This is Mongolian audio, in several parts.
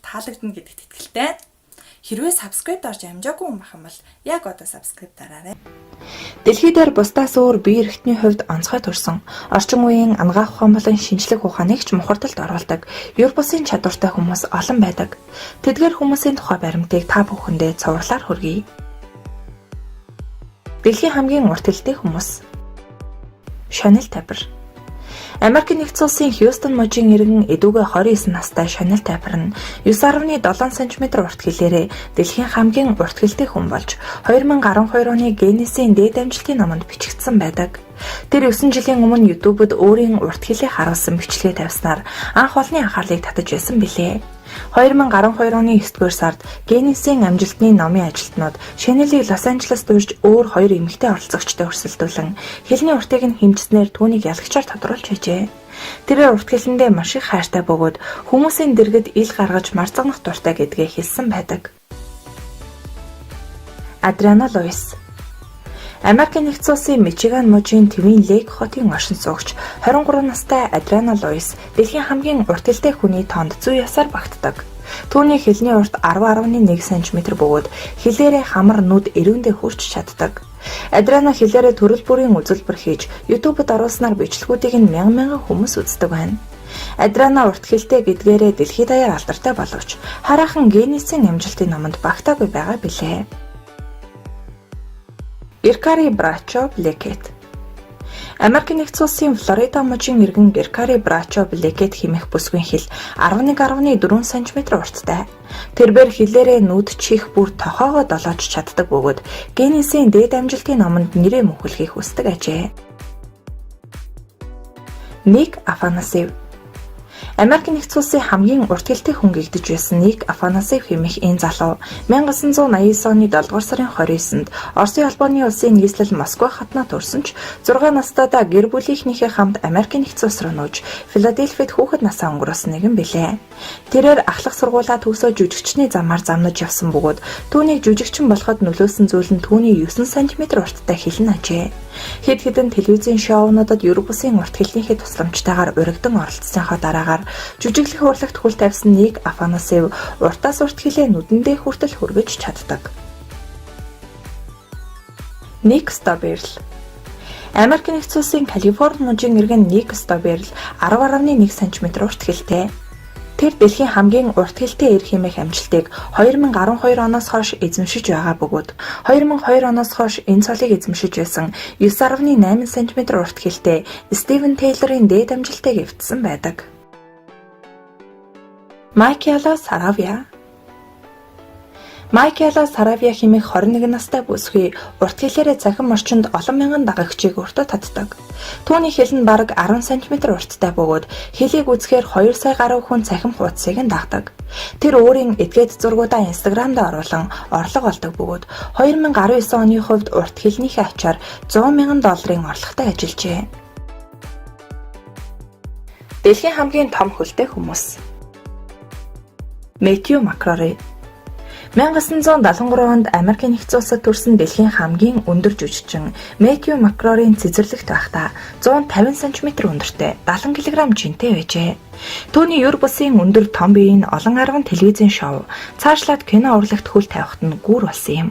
таалагдана гэдэгт итгэлтэй. Хэрвээ subscribe дарж амжаагүй юм бахам бол яг одоо subscribe дараарай. Дэлхий дээр бусдаас өөр бие эрхтний хувьд онцгой төрсөн орчин үеийн ангаах ухаан болон шинжлэх ухааныг ч мухардалд оруулдаг юр бусын чадвартай хүмүүс олон байдаг. Тэдгээр хүмүүсийн тухай баримтыг та бүхэндээ цувралаар хүргэе. Дэлхийн хамгийн урт хэлтэй хүмүүс. Шанел Тайпер. Америкийн нэгдсэн улсын Хьюстон мужийн иргэн эдүгээ 29 настай Шанел Тайпер нь 9.7 см урт хэлээрээ дэлхийн хамгийн урт хэлтэй хүн болж 2012 оны Гиннесийн дээд амжилтын номонд бичигдсэн байдаг. Тэр 9 жилийн өмнө YouTube-д өөрийн урт хэлийг харуулсан бичлэгээ тавьснаар анх олонний анхаарлыг татаж байсан билээ. 2012 оны 9-р сард Гиннесийн амжилтны номын ажилтнууд Шанелийг Лос Анжелест дурж өөр хоёр эмэгтэй оролцогчтой өрсөлдүүлэн хэлний уртыг нь хэмжснээр түүнийг ялагчаар тодруулж байжээ. Тэрээр урт хэлэндээ маш их хайртай бөгөөд хүмүүсийн дэргэд ил гаргаж марцгах дуртай гэдгээ хэлсэн байдаг. Адриана Луис. Америкийн нэгдсэн улсын Мичиган мужийн Твин Лейк хотын оршин суугч 23 настай Адриана Луис дэлхийн хамгийн урт хэлтэй хүний тоонд зүй ясаар багтдаг. Түүний хэлний урт 10.1 см бөгөөд хэлээрээ хамар нүд эрүүндээ хүрч чаддаг. Адриана хэлээрээ төрөл бүрийн үзүүлбэр хийж YouTube-д оруулснаар бичлэгүүдийг нь мянган хүмүүс үздэг байна. Адриана урт хэлтэй гэдгээрээ дэлхийд даяар алдартай боловч хараахан Гиннесийн амжилтын номонд багтаагүй байгаа билээ. Геркари Брачо Блекет. Америкийн нэгдсэн улсын Флорида мужийн иргэн Геркари Брачо Блекет хэмээх бүсгүйн хэл 11.4 см урттай. Тэрээр хэлээрээ нүд чих бүр тохоогоо долоож чаддаг бөгөөд Гиннесийн дээд амжилтын номонд нэрээ мөхөлхийг хүсдэг ажээ. Ник Афанасьев. Америкийн нэгдсэн улсын хамгийн урт хэлтэй хүн гэгдэж байсан Ник Афанасьев хэмээх энэ залуу 1989 оны 7 дугаар сарын 29-нд Оросын албаны улсын нийслэл Москва хотноо төрсөн ч 6 настайдаа гэр бүлийнхнийхээ хамт Америкийн нэгдсэн улс руу нүүж Филадельфид хүүхэд насаа өнгөрөөсөн нэгэн билээ. Тэрээр ахлах сургуулаа төгсөө жүжигчний замаар замнаж явсан бөгөөд түүнийг жүжигчин болоход нөлөөсөн зүйл нь түүний 9 см урттай хэлн ажээ. Хэд хэдэн телевизийн шоунуудад юр бусын урт хэлнийхээ тусламжтайгаар урагдан оролцсныхоо дараагаар жүжиглэх урлагт хөл тавьсан Ник Афанасьев уртаас урт хэлээ нүдэндээ хүртэл хүргэж чаддаг. Ник Стоберл. Америкийн нэгдсэн улсын Калифорни мужийн иргэн Ник Стоберл 10.1 см урт хэлтэй. Тэр дэлхийн хамгийн урт хэлтэй эр хэмээх амжилтыг 2012 оноос хойш эзэмшиж байгаа бөгөөд 2002 оноос хойш энэ цолыг эзэмшиж байсан 9.8 см урт хэлтэй Стивен Тейлорын дээд амжилтыг эвдсэн байдаг. Майкела Саравия. Майкела Саравия хэмээх 21 настай бүсгүй урт хэлээрээ цахим орчинд олон мянган дагагчийг өртөө татдаг. Түүний хэл нь бараг 10 см урттай бөгөөд хэлийг үзэхээр 2 сая гаруй хүн цахим хуудсыг нь дагдаг. Тэр өөрийн эдгээд зургуудаа Instagram-д оруулан орлого олдог бөгөөд 2019 оны хувьд урт хэлнийхээ ачаар $100 мянган орлоготой ажиллажээ. Дэлхийн хамгийн том хөлтэй хүмүүс. Мэттью Макконахи. 1973 онд Америкийн нэгдсэн улсад төрсэн дэлхийн хамгийн өндөр жүжигчин Мэттью Макконахийн цэцэрлэгт байхдаа 150 см өндөртэй 70 кг жинтэй байжээ. Түүний юр бусын өндөр том биеийн олон арван телевизийн шоу цаашлаад кино урлагт хөл тавихт нь гүр болсон юм.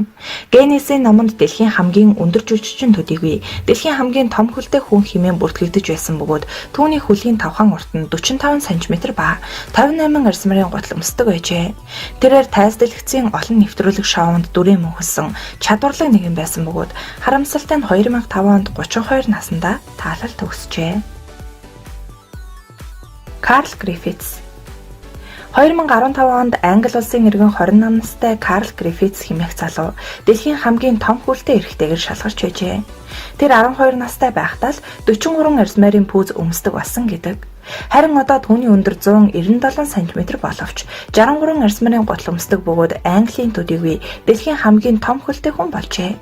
Гиннесийн номонд дэлхийн хамгийн өндөр жүжигчин төдийгүй дэлхийн хамгийн том хөлтэй хүн хэмээн бүртгэгдэж байсан бөгөөд түүний хөлгийн тавхан урт нь 45 см ба 58 арсмарын гутал өмсдөг байжээ. Тэрээр тайз дэлгэцийн олон нэвтрүүлэг шоунд дүрээ мөнхөлсөн чадварлаг нэгэн байсан бөгөөд харамсалтай нь 2005 онд 32 наснда таалал төгсжээ. Карл Грифитс. 2015 онд Англи улсын иргэн 28 настай Карл Грифитс хэмээх залуу дэлхийн хамгийн том хөлтэй эрэгтэйгээр шалгарч байжээ. Тэр 12 настай байхдаа л 43 арсмарын пүүз өмсдөг болсон гэдэг. Харин одоо түүний өндөр 197 см боловч 63 арсмарын гутал өмсдөг бөгөөд Английн төдийгүй дэлхийн хамгийн том хөлтэй хүн болжээ.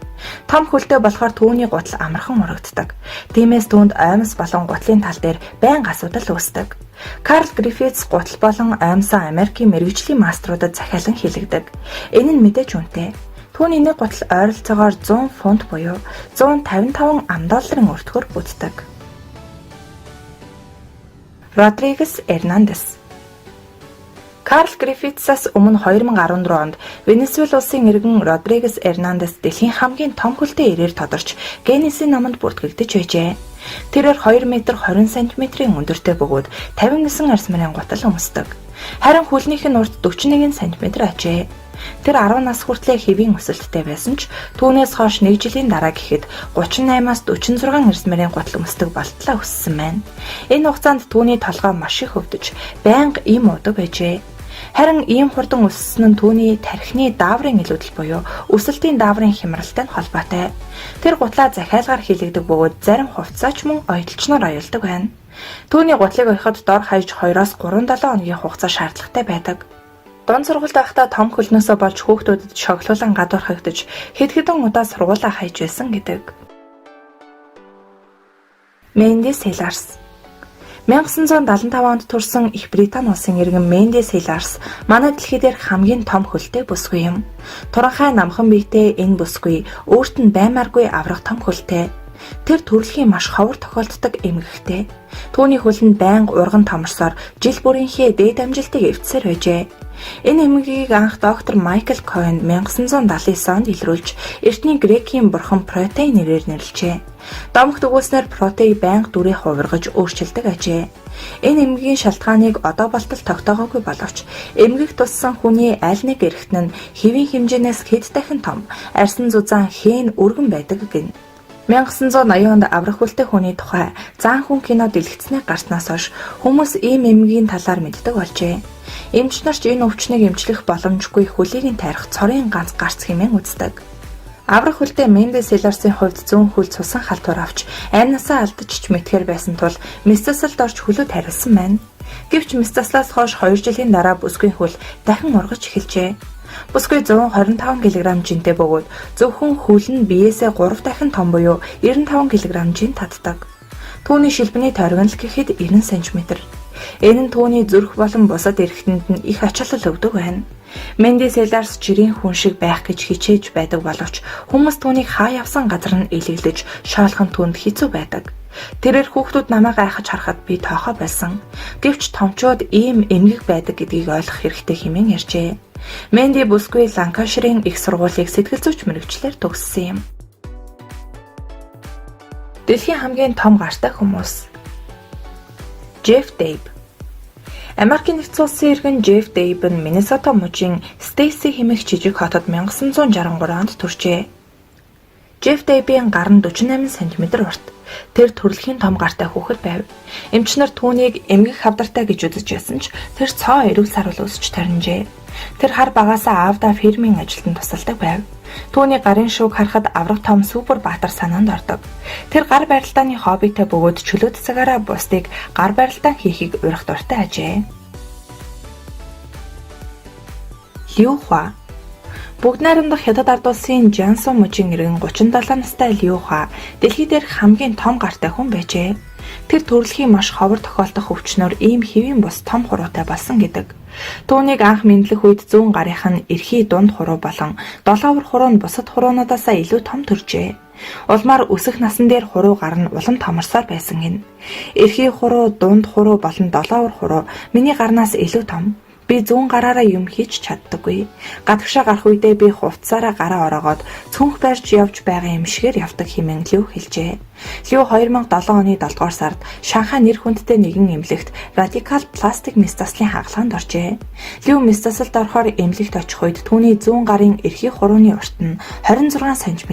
Том хөлтэй болохоор түүний гутал амархан урагддаг. Тиймээс түүнд оймос болон гутлын тал дээр байнга асуудал үүсдэг. Карл Грифитс гутал болон оймсоо Америкийн мэргэжлийн маструудад захиалан хилэгдэг. Энэ нь мэдээж үнэтэй. Түүний нэг гутал ойролцоогоор 100 фунт буюу $155 өртгөр бүтдэг. Родригес Эрнандес. Карл Гриффитсаас өмнө 2014 онд Венесуэл улсын иргэн Родригес Эрнандес дэлхийн хамгийн том хөлтэй ирээр тодорч Гиннесийн номонд бүртгэгдэж байжээ. Тэрээр 2 м 20 см-ийн өндөртэй бөгөөд 59 арс марын гутал өмсдөг. Харин хөлнийх нь урт 41 см ажээ. Тэр 10 нас хүртлээр хэвийн өсөлттэй байсан ч түүнээс хойш 1 жилийн дараа гэхэд 38-аас 46 арс марын гутал өмсдөг болтлоо өссөн байна. Энэ хугацаанд түүний толгой маш их өвдөж, байнга им удаг байжээ. Харин ийм хурдан өссөн нь түүний тархины дааврын илүүдэл буюу өсөлтийн дааврын хямралтай нь холбоотой. Тэр гутлаа захиалгаар хийлэгдэх бөгөөд зарим хувцаач мөн оёлчноор оёлдог байна. Түүний гутлыг ойход дор хаяж 2-оос 3-7 хоногийн хугацаа шаардлагатай байдаг. Дунд сургуульд байхдаа том хөлнөөсөө болж хүүхдүүдэд шоглуулан гадуурхагдаж хэд хэдэн удаа сургуулаа хайж байсан гэдэг. Менди Селарс 1975 онд төрсэн Их Британи улсын иргэн Менди Селарс манай дэлхий дээрх хамгийн том хөлтэй бүсгүй юм. Туранхай намхан биетэй энэ бүсгүй өөрт нь баймааргүй аврах том хөлтэй. Тэр төрөлхийн маш ховор тохиолддог эмгэгтэй. Түүний хөл нь байнга урган томорсоор жил бүрийнхээ дээд амжилтыг эвдсээр байжээ. Энэ эмгэгийг анх доктор Майкл Койн 1979 онд илрүүлж эртний грекийн бурхан Протей нэрээр нэрлэжээ. Домогт өгүүлснээр Протей байнга дүрээ хувиргаж өөрчилдөг ажээ. Энэ эмгэгийн шалтгааныг одоо болтол тогтоогоогүй боловч эмгэг туссан хүний аль нэг эрхтэн нь хэвийн хэмжээнээс хэд дахин том, арьсан зузаан хэн өргөн байдаг гэнэ. 1980 онд аврах хөлтэй хүний тухай Заан хүн кино дэлгэцнийг гарснаас хойш хүмүүс ийм эмгэгийн талаар мэддэг болжээ. Эмч нар ч энэ өвчнийг эмчлэх боломжгүй хөлийг нь тарих цорын ганц гарц хэмээн үздэг. Аврах хөлтэй Менди Селарсын хувьд зүүн хөл цусан халтур авч амнасаа алдаж ч мэдхээр байсан тул мистасалд орж хөлөд харилсан байна. Гэвч мистаслаас хойш 2 жилийн дараа бүсгүй хөл дахин ургаж эхэлжээ. Бүсгүй 125 кг жинтэй бөгөөд зөвхөн хөл нь биеэсээ 3 дахин том буюу 95 кг жин татдаг. Түүний шилбэний тойрог нь гэхэд 90 см. Энэ нь түүний зүрх болон бусад эрхтэнд нь их ачаалал өгдөг байна. Менди Селарс жирийн хүн шиг байх гэж хичээж байдаг боловч хүмүүс түүнийг хаа явсан газар нь илэглэж шоолхон түнд хэцүү байдаг. Тэрээр хүүхдүүд намайг айхаж харахад би тоохоо байсан. Гэвч томчууд ийм эмгэг байдаг гэдгийг ойлгох хэрэгтэй хэмээн ярьжээ. Менди бүсгүй Ланкаширын их сургуулийг сэтгэл зүйч мэргэжлэр төгссөн юм. Дэлхийн хамгийн том гартай хүмүүс. Jeff Dave. Америкийн нэгдсэн улсын иргэн Jeff Dave нь Миннесота мужийн Стейси хэмээх жижиг хотод 1963 онд төржээ. Jeff Dave-ийн гар нь 48 см урт. Тэр төрөлхийн том гартай хүүхэд байв. Эмч нар түүнийг эмгэг хавдартай гэж үзэж байсан ч тэр цоо эрүүл сарвал өсч тарнжээ. Тэр хар багаасаа аавдаа фермийн ажилтан тусалдаг байв. Түүний гарын шүүг харахад аврах том супер баатар санаанд ордог. Тэр гар барилдааны хоббитой бөгөөд чөлөөт цагаараа бусдыг гар барилдаан хийхийг урих дуртай ажээ. Лю Хуа. Бүгд найрамдах Хятад ард улсын Жансу мужийн иргэн 37 настай Лю Хуа дэлхий дээрх хамгийн том гартай хүн байжээ. Тэр төрөлхийн маш ховор тохиолдох өвчнөр ийм хэвийн бус том хуруутай болсон гэдэг. Түүнийг анх мэдлэх үед зүүн гарынх нь эрхий дунд хуруу болон долоовор хуруу нь бусад хуруунуудаасаа илүү том төржээ. Улмаар өсөх насан дээр хуруу гар нь улам томорсоор байсан гин. Эрхий хуруу, дунд хуруу болон долоовор хуруу миний гарнаас илүү том. Би зүүн гараараа юм хийж чаддаггүй. Гадагшаа гарах үедээ би хувцсаараа гараа ороогоод цүнх барьж явж байгаа юм шигээр явдаг хэмээн Лю хэлжээ. Лю 2007 оны 7 дугаар сард Шанхай нэр хүндтэй нэгэн эмнэлэгт радикал пластик мистаслын хагалгаанд оржээ. Лю мистасалд орохоор эмнэлэгт очих үед түүний зүүн гарын эрхий хурууны урт нь 26 см,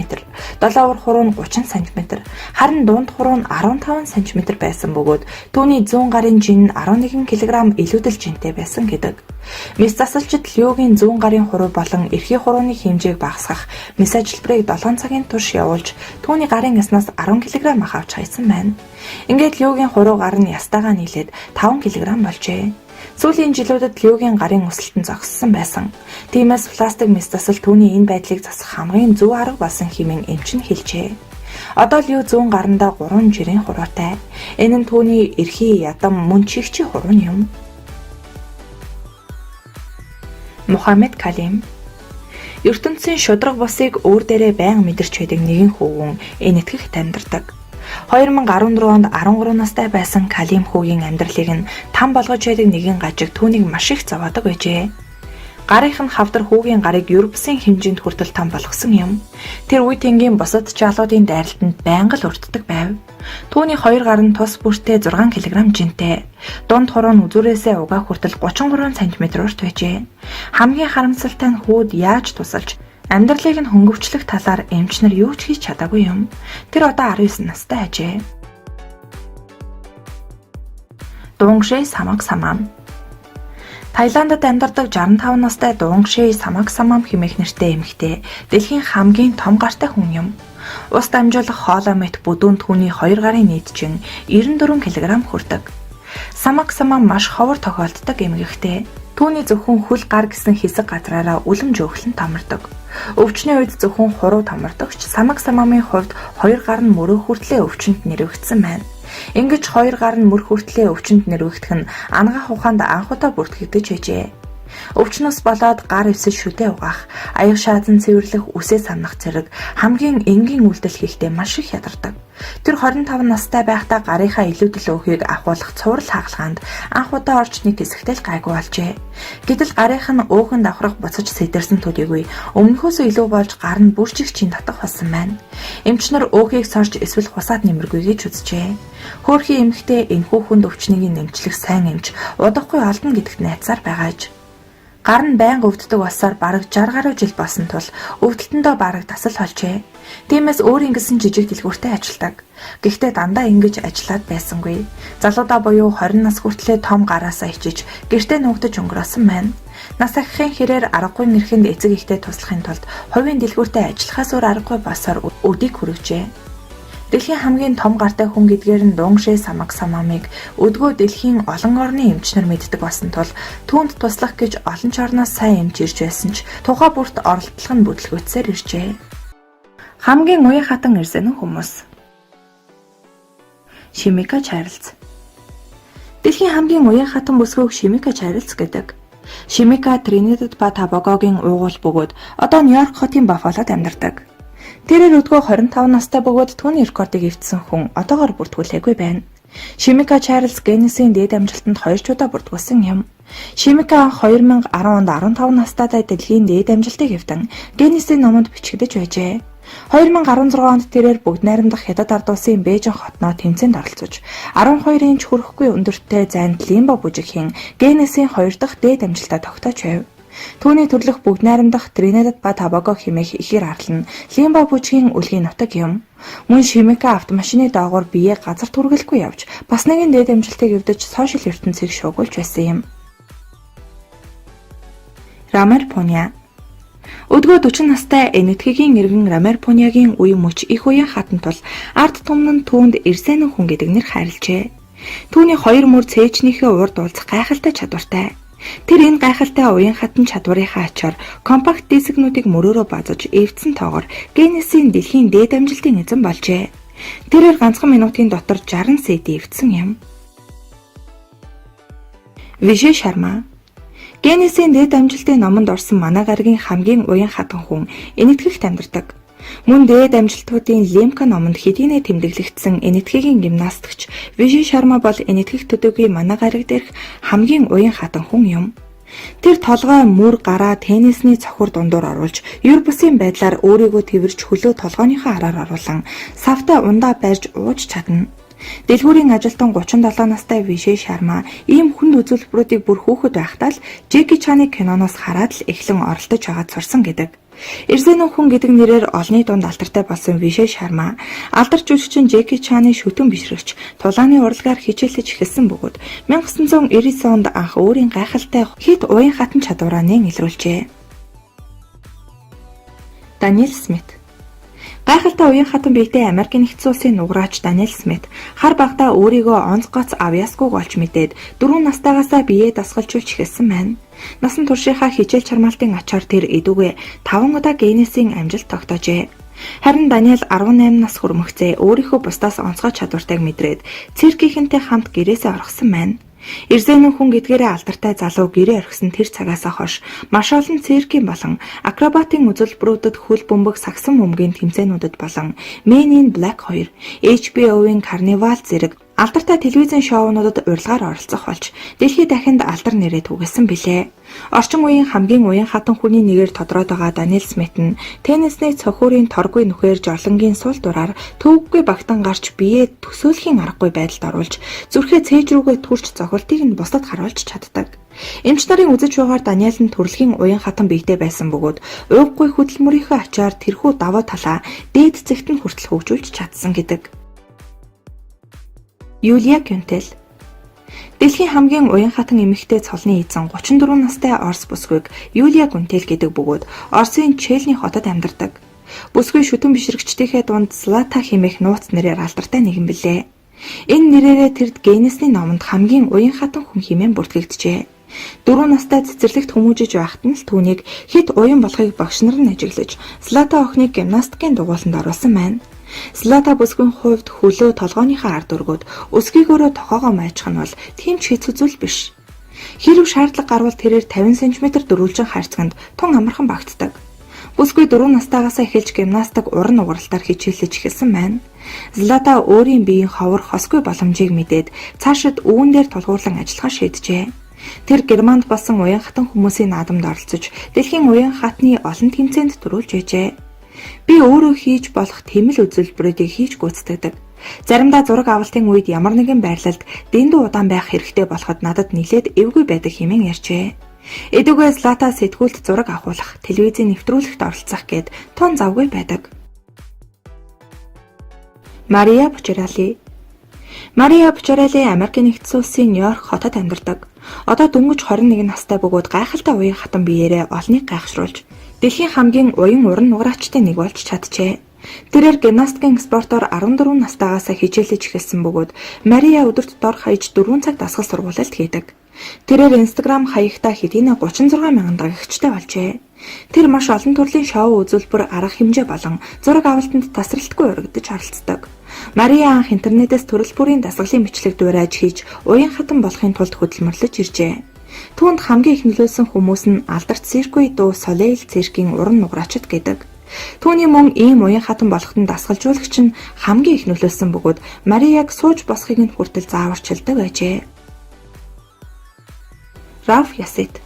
долоовор хуруу нь 30 см, харин дунд хуруу нь 15 см байсан бөгөөд түүний зүүн гарын жин нь 11 кг илүүдэл жинтэй байсан гэдэг. Мистасалчид Люгийн зүүн гарын хуруу болон эрхий хурууны хэмжээг багасгах мис ажилбарыг 7 цагийн турш явуулж түүний гарын яснаас 10 кг ах авч хайсан байна. Ингээд Люгийн хуруу гар нь ястайгаа нийлээд 5 кг болжээ. Сүүлийн жилүүдэд Люгийн гарын өсөлт нь зогссон байсан. Тиймээс пластик мистасал түүний энэ байдлыг засах хамгийн зөв арга болсон хэмээн эмч нь хэлжээ. Одоо Лю зүүн гарандаа 3 жирийн хуруутай. Энэ нь түүний эрхий ядам мөн чигчи хуруу юм. Мухаммед Калим. ертөнцийн шудраг бусыг өөр дээрээ байнга мэдэрч байдаг нэгэн хүүгэн энэтхэгт амьдардаг. 2014 онд 13 настай байсан Калим хүүгийн амьдралыг нь там болгож байдаг нэгэн гажиг түүнийг маш их зовоодог байжээ. Гарынх нь хавдар хүүгийн гарыг Европсын хэмжээнд хүртэл там болгосон юм. Тэр үе тэнгийн бусад жаалуудын дайралтанд байнга л өртдөг байв. Түүний 2 гар нь тус бүртээ 6 кг жинтэй. Дунд хороо нь үзүүрээсээ угаах хүртэл 33 см урт байжээ. Хамгийн харамсалтай нь хүүд яаж тусалж амьдралыг нь хөнгөвчлөх талаар эмч нар юу ч хийж чадаагүй юм. Тэр одоо 19 настай ажээ. Дунгшээ самак самам. Таиландд амьдардаг 65 настай Дунгшээ самак самам хэмээх нэртэй эмэгтэй дэлхийн хамгийн том гартай хүн юм. Ус дамжуулах хоолой мэт бүдүүн түүний 2 гарын нийт чинь 94 кг хүрдэг. Самак самам маш ховор тохиолддог эмэгтэй. Түүний зөвхөн хөл гар гэсэн хэсэг газраараа үлэм жөөхлөн томордог. Өвчний үед зөвхөн хуруу томордогч самак самамын хувьд 2 гар нь мөрөө хүртлээ өвчнөд нэрвэгдсэн байна. Ингэж 2 гар нь мөр хүртлээ өвчнөд нэрвэгдэх нь ангаах ухаанд анхудаа бүртгэгдэж байжээ. Өвчнөөс болоод гар өвсөж шүдээ угаах, аяг шаазан цэвэрлэх, үсээ санах зэрэг хамгийн энгийн үйлдэл хийхдээ маш их ядардаг. Тэр 25 настай байхдаа гарынхаа илүүдэл өөхийг ахуулах цуврал хаалгаанд анх удаа орж нэг хэсэгтэй л гайгүй болжээ. Гэтэл гарынх нь өөхөнд аврах буцаж сэтэрсэн төдийгүй өмнөхөөс илүү болж гар нь бүржих чин татах болсон байна. Эмч нар өөхийг сорж эсвэл хусаад нэмэргүй гэж үзжээ. Хөөрхий эмэгтэй энэхүү хүнд өвчнийг нэмчлэх сайн эмч удахгүй олдно гэдэгт найдсаар байгааж. Гар нь байнга өвддөг болсоор бараг 60 гаруй жил болсон тул өвдөлтөндөө бараг тасал холжээ. Тиймээс өөр ингэсэн жижиг дэлгүүртэй ажилдаг. Гэхдээ дандаа ингэж ажиллаад байсангүй. Залуудаа буюу 20 нас хүртлээр том гараасаа ичиж гэртээ нуугдаж өнгөрөөсөн байна. Нас ахихын хэрээр аргагүй нэрхэнд эцэг ихтэй туслахын тулд хувийн дэлгүүртэй ажиллахаас өөр аргагүй болсоор өдийг хүргэжээ. Дэлхийн хамгийн том гартай хүн гэдгээр нь Дунгшээ самак самамыг өдгөө дэлхийн олон орны эмчнэр мэддэг болсон тул түүнд туслах гэж олон ч орноос сайн эмч ирж байсан ч тухай бүрт оролдлого нь бүтлгүүцсээр иржээ. Хамгийн уян хатан ирсэн хүмүүс. Шимика Чарльз. Дэлхийн хамгийн уян хатан бүсгүйг Шимика Чарльз гэдэг. Шимика Тринидад ба Тобагогийн уугуул бөгөөд одоо Нью-Йорк хотын Баффалод амьдардаг. Тэрээр өдгөө 25 настай бөгөөд түүний рекордыг эвдсэн хүн одоогоор бүртгүүлээгүй байна. Шимика Чарльз Гиннесийн дээд амжилтанд 2 удаа бүртгүүлсэн юм. Шимика 2010 онд 15 настайдаа дэлхийн дээд амжилтыг эвдэн Гиннесийн номонд бичигдэж байжээ. 2016 онд тэрээр бүгд найрамдах хятад ард улсын Бээжин хотноо тэмцээнд оролцож 12 инч хүрэхгүй өндөртэй зайд лимба бүжигхийн Гиннесийн 2 дахь дээд амжилтаа тогтоож байв. Түүний төрлөх бүгд найрамдах Тринидад ба Тобаго хэмээх ихэр арлан лимба бүжгийн үлгийн нутаг юм. Мөн Шимика автомашины доогуур биеэ газар түргэлгүй явж бас нэгэн дээд амжилтыг эвдэж сошиал ертөнцийг шуугуулж байсан юм. Рамер Пуня. Өдгөө 40 настай энэтхэгийн иргэн Рамер Пунягийн үе мөч их уян хатан тул ард түмэн түүнд Ирсэнэн хүн гэдэг нэр хайрлжээ. Түүний 2 мөр цээжнийхээ урд уулзах гайхалтай чадвартай. Тэр энэ гайхалтай уян хатан чадварынхаа ачаар компакт дискнуудыг мөрөөрөө базаж эвдсэн тоогоор Гиннесийн дэлхийн дээд амжилтын эзэн болжээ. Тэрээр ганцхан минутын дотор 60 CD эвдсэн юм. Вижей Шарма. Гиннесийн дээд амжилтын номонд орсон манай гарагийн хамгийн уян хатан хүн энэтхэгт амьдардаг. Мөн дээд амжилтуудын Лимка номонд хэдийнэ тэмдэглэгдсэн энэтхэгийн гимнастикч Вижей Шарма бол энэтхэг төдийгүй манай гараг дээрх хамгийн уян хатан хүн юм. Тэр толгой мөр гараа теннисний цохор дундуур оруулж, юр бусын байдлаар өөрийгөө тэрвэрч хөлөө толгойнхоо араар оруулан савтай ундаа барьж ууж чадна. Дэлгүүрийн ажилтан 37 настай Вижей Шарма ийм хүнд үзүүлбэрүүдийг бүр хүүхэд байхдаа л Жеки Чаны киноноос хараад л эхлэн оролдож байгаад сурсан гэдэг. Ирсэнэн хүн гэдэг нэрээр олонний дунд алдартай болсон Вижей Шарма алдар жүжигчин Жеки Чаны шүтэн бишрэгч тулааны урлагаар хичээлж эхэлсэн бөгөөд 1990 онд анх өөрийн гайхалтай хит уян хатан чадвараа нэн илрүүлжээ. Даниэл Смит. Гайхалтай уян хатан биетэй Америкийн нэгдсэн улсын нугараач Даниэл Смит хар багтаа өөрийгөө онцгоц авьяасгүйг олж мэдээд 4 настайгаасаа биеэ дасгалжуулж эхэлсэн байна. Насан туршийнхаа хичээл чармаалтын ачаар тэр эдүгээ 5 удаа Гиннесийн амжилт тогтоожээ. Харин Даниэл 18 нас хүрмэгцээ өөрийнхөө бусдаас онцгой чадвартайг мэдрээд циркийнхэнтэй хамт гэрээсээ орхисон байна. Эрзэнэн хүн гэдгээрээ алдартай залуу гэрээ орхисон тэр цагаас хойш маш олон циркийн болон акробатын үзүүлбэрүүдэд хөл бөмбөг сагсан бөмбөгийн тэмцээнүүдэд болон Men in Black 2, HBO-ийн Carnival зэрэг алдартай телевизэн шоунуудад урилгаар оролцох болж дэлхийд дахинд алдар нэрээ түгээсэн билээ. Орчин үеийн хамгийн уян хатан хүний нэгээр тодорхойд байгаа Даниэл Смит нь теннисний цохиурын торгүй нүхээр жорлонгийн сул дураар төвөггүй багтан гарч биеэ төсөөлхийн аргагүй байдалд оруулж зүрхээ цээж рүүгээ түрч зохилтыг нь бусдад харуулж чаддаг. Эмч нарын үзэж байгаагаар Даниэл нь төрөлхийн уян хатан биетэй байсан бөгөөд уйггүй хөдөлмөрийнхөө ачаар тэрхүү даваа талаа дээд зэгт нь хүртэл хөгжүүлж чадсан гэдэг. Юлия Гюнтел. Дэлхийн хамгийн уян хатан эмэгтэй цолны эзэн 34 настай Орос бүсгүйг Юлия Гюнтел гэдэг бөгөөд Оросын Челний хотод амьдардаг. Бүсгүй шүтэн бишрэгчдийнхээ дунд Злата хэмээх нууц нэрээр алдартай нэгэн билээ. Энэ нэрээрээ тэрд Гиннесний номонд хамгийн уян хатан хүн хэмээн бүртгэгджээ. 4 настай цэцэрлэгт хүмүүжиж байхад нь л түүнийг хэд уян болохыг багш нар нь ажиглаж Злата охиныг гимнастикийн дугууланд оруулсан байна. Злата бүсгүйн хувьд хөлөө толгооныхаа ард өргөд өсгийгөөрөө тохоогоо майчих нь бол тийм ч хэцүү зүйл биш. Хэрв шаардлага гарвал тэрээр 50 см дөрвөлжин харьцагт тун амархан багтдаг. Бүсгүй 4 настайгаас эхэлж гимнастик уран угралтаар хичээлж эхэлсэн байна. Злата өөрийн биеийн ховор хосгүй боломжийг мэдээд цаашид үүн дээр тулгуурлан ажиллахаа шийджээ. Тэр Германд болсон уян хатан хүмүүсийн наадамд оролцож дэлхийн уян хатны олон тэмцээнд төрүүлж байжээ. Би өөрөө хийж болох тэмэл үзүүлбэрүүдийг хийж гүйцэтгэдэг. Заримдаа зураг авалтын үед ямар нэгэн байрлалд дэндүү удаан байх хэрэгтэй болоход надад нэлээд эвгүй байдаг хэмээн ярьжээ. Эдүгээ Злата сэтгүүлд зураг авахулах, телевизийн нэвтрүүлэгт оролцох гээд тун завгүй байдаг. Мария Бочарали. Мария Бочарали Америкийн нэгдсэн улсын Нью-Йорк хотод амьдардаг. Одоо дөнгөж 21 настай бөгөөд гайхалтай уян хатан биеэрээ олныг гайхшруулж дэлхийн хамгийн уян уран нуграачтай нэг болж чаджээ. Тэрээр гимнастикийн спортоор 14 настайгаас хичээлж эхэлсэн бөгөөд Мария өдөрт дор хаяж 4 цаг дасгал сургуулилт хийдэг. Тэрээр Instagram хаягтаа хэдийнэ 36 мянган дагагчтай болжээ. Тэр маш олон төрлийн шоу үзүүлбэр арга хэмжээ болон зураг авалтанд тасралтгүй урагдж оролцдог. Мария анх интернетээс төрөл бүрийн дасгалын бичлэг дуурайж хийж уян хатан болохын тулд хөдөлмөрлөж иржээ. Түүнд хамгийн их нөлөөлсөн хүмүүс нь алдарт Cirque du Soleil циркийн уран нуграачид гэдэг. Түүний мөн ийм уян хатан болоход нь дасгалжуулагч нь хамгийн их нөлөөлсөн бөгөөд Марияг сууж босхийг нь хүртэл зааварчилдаг байжээ. Раф Ясет.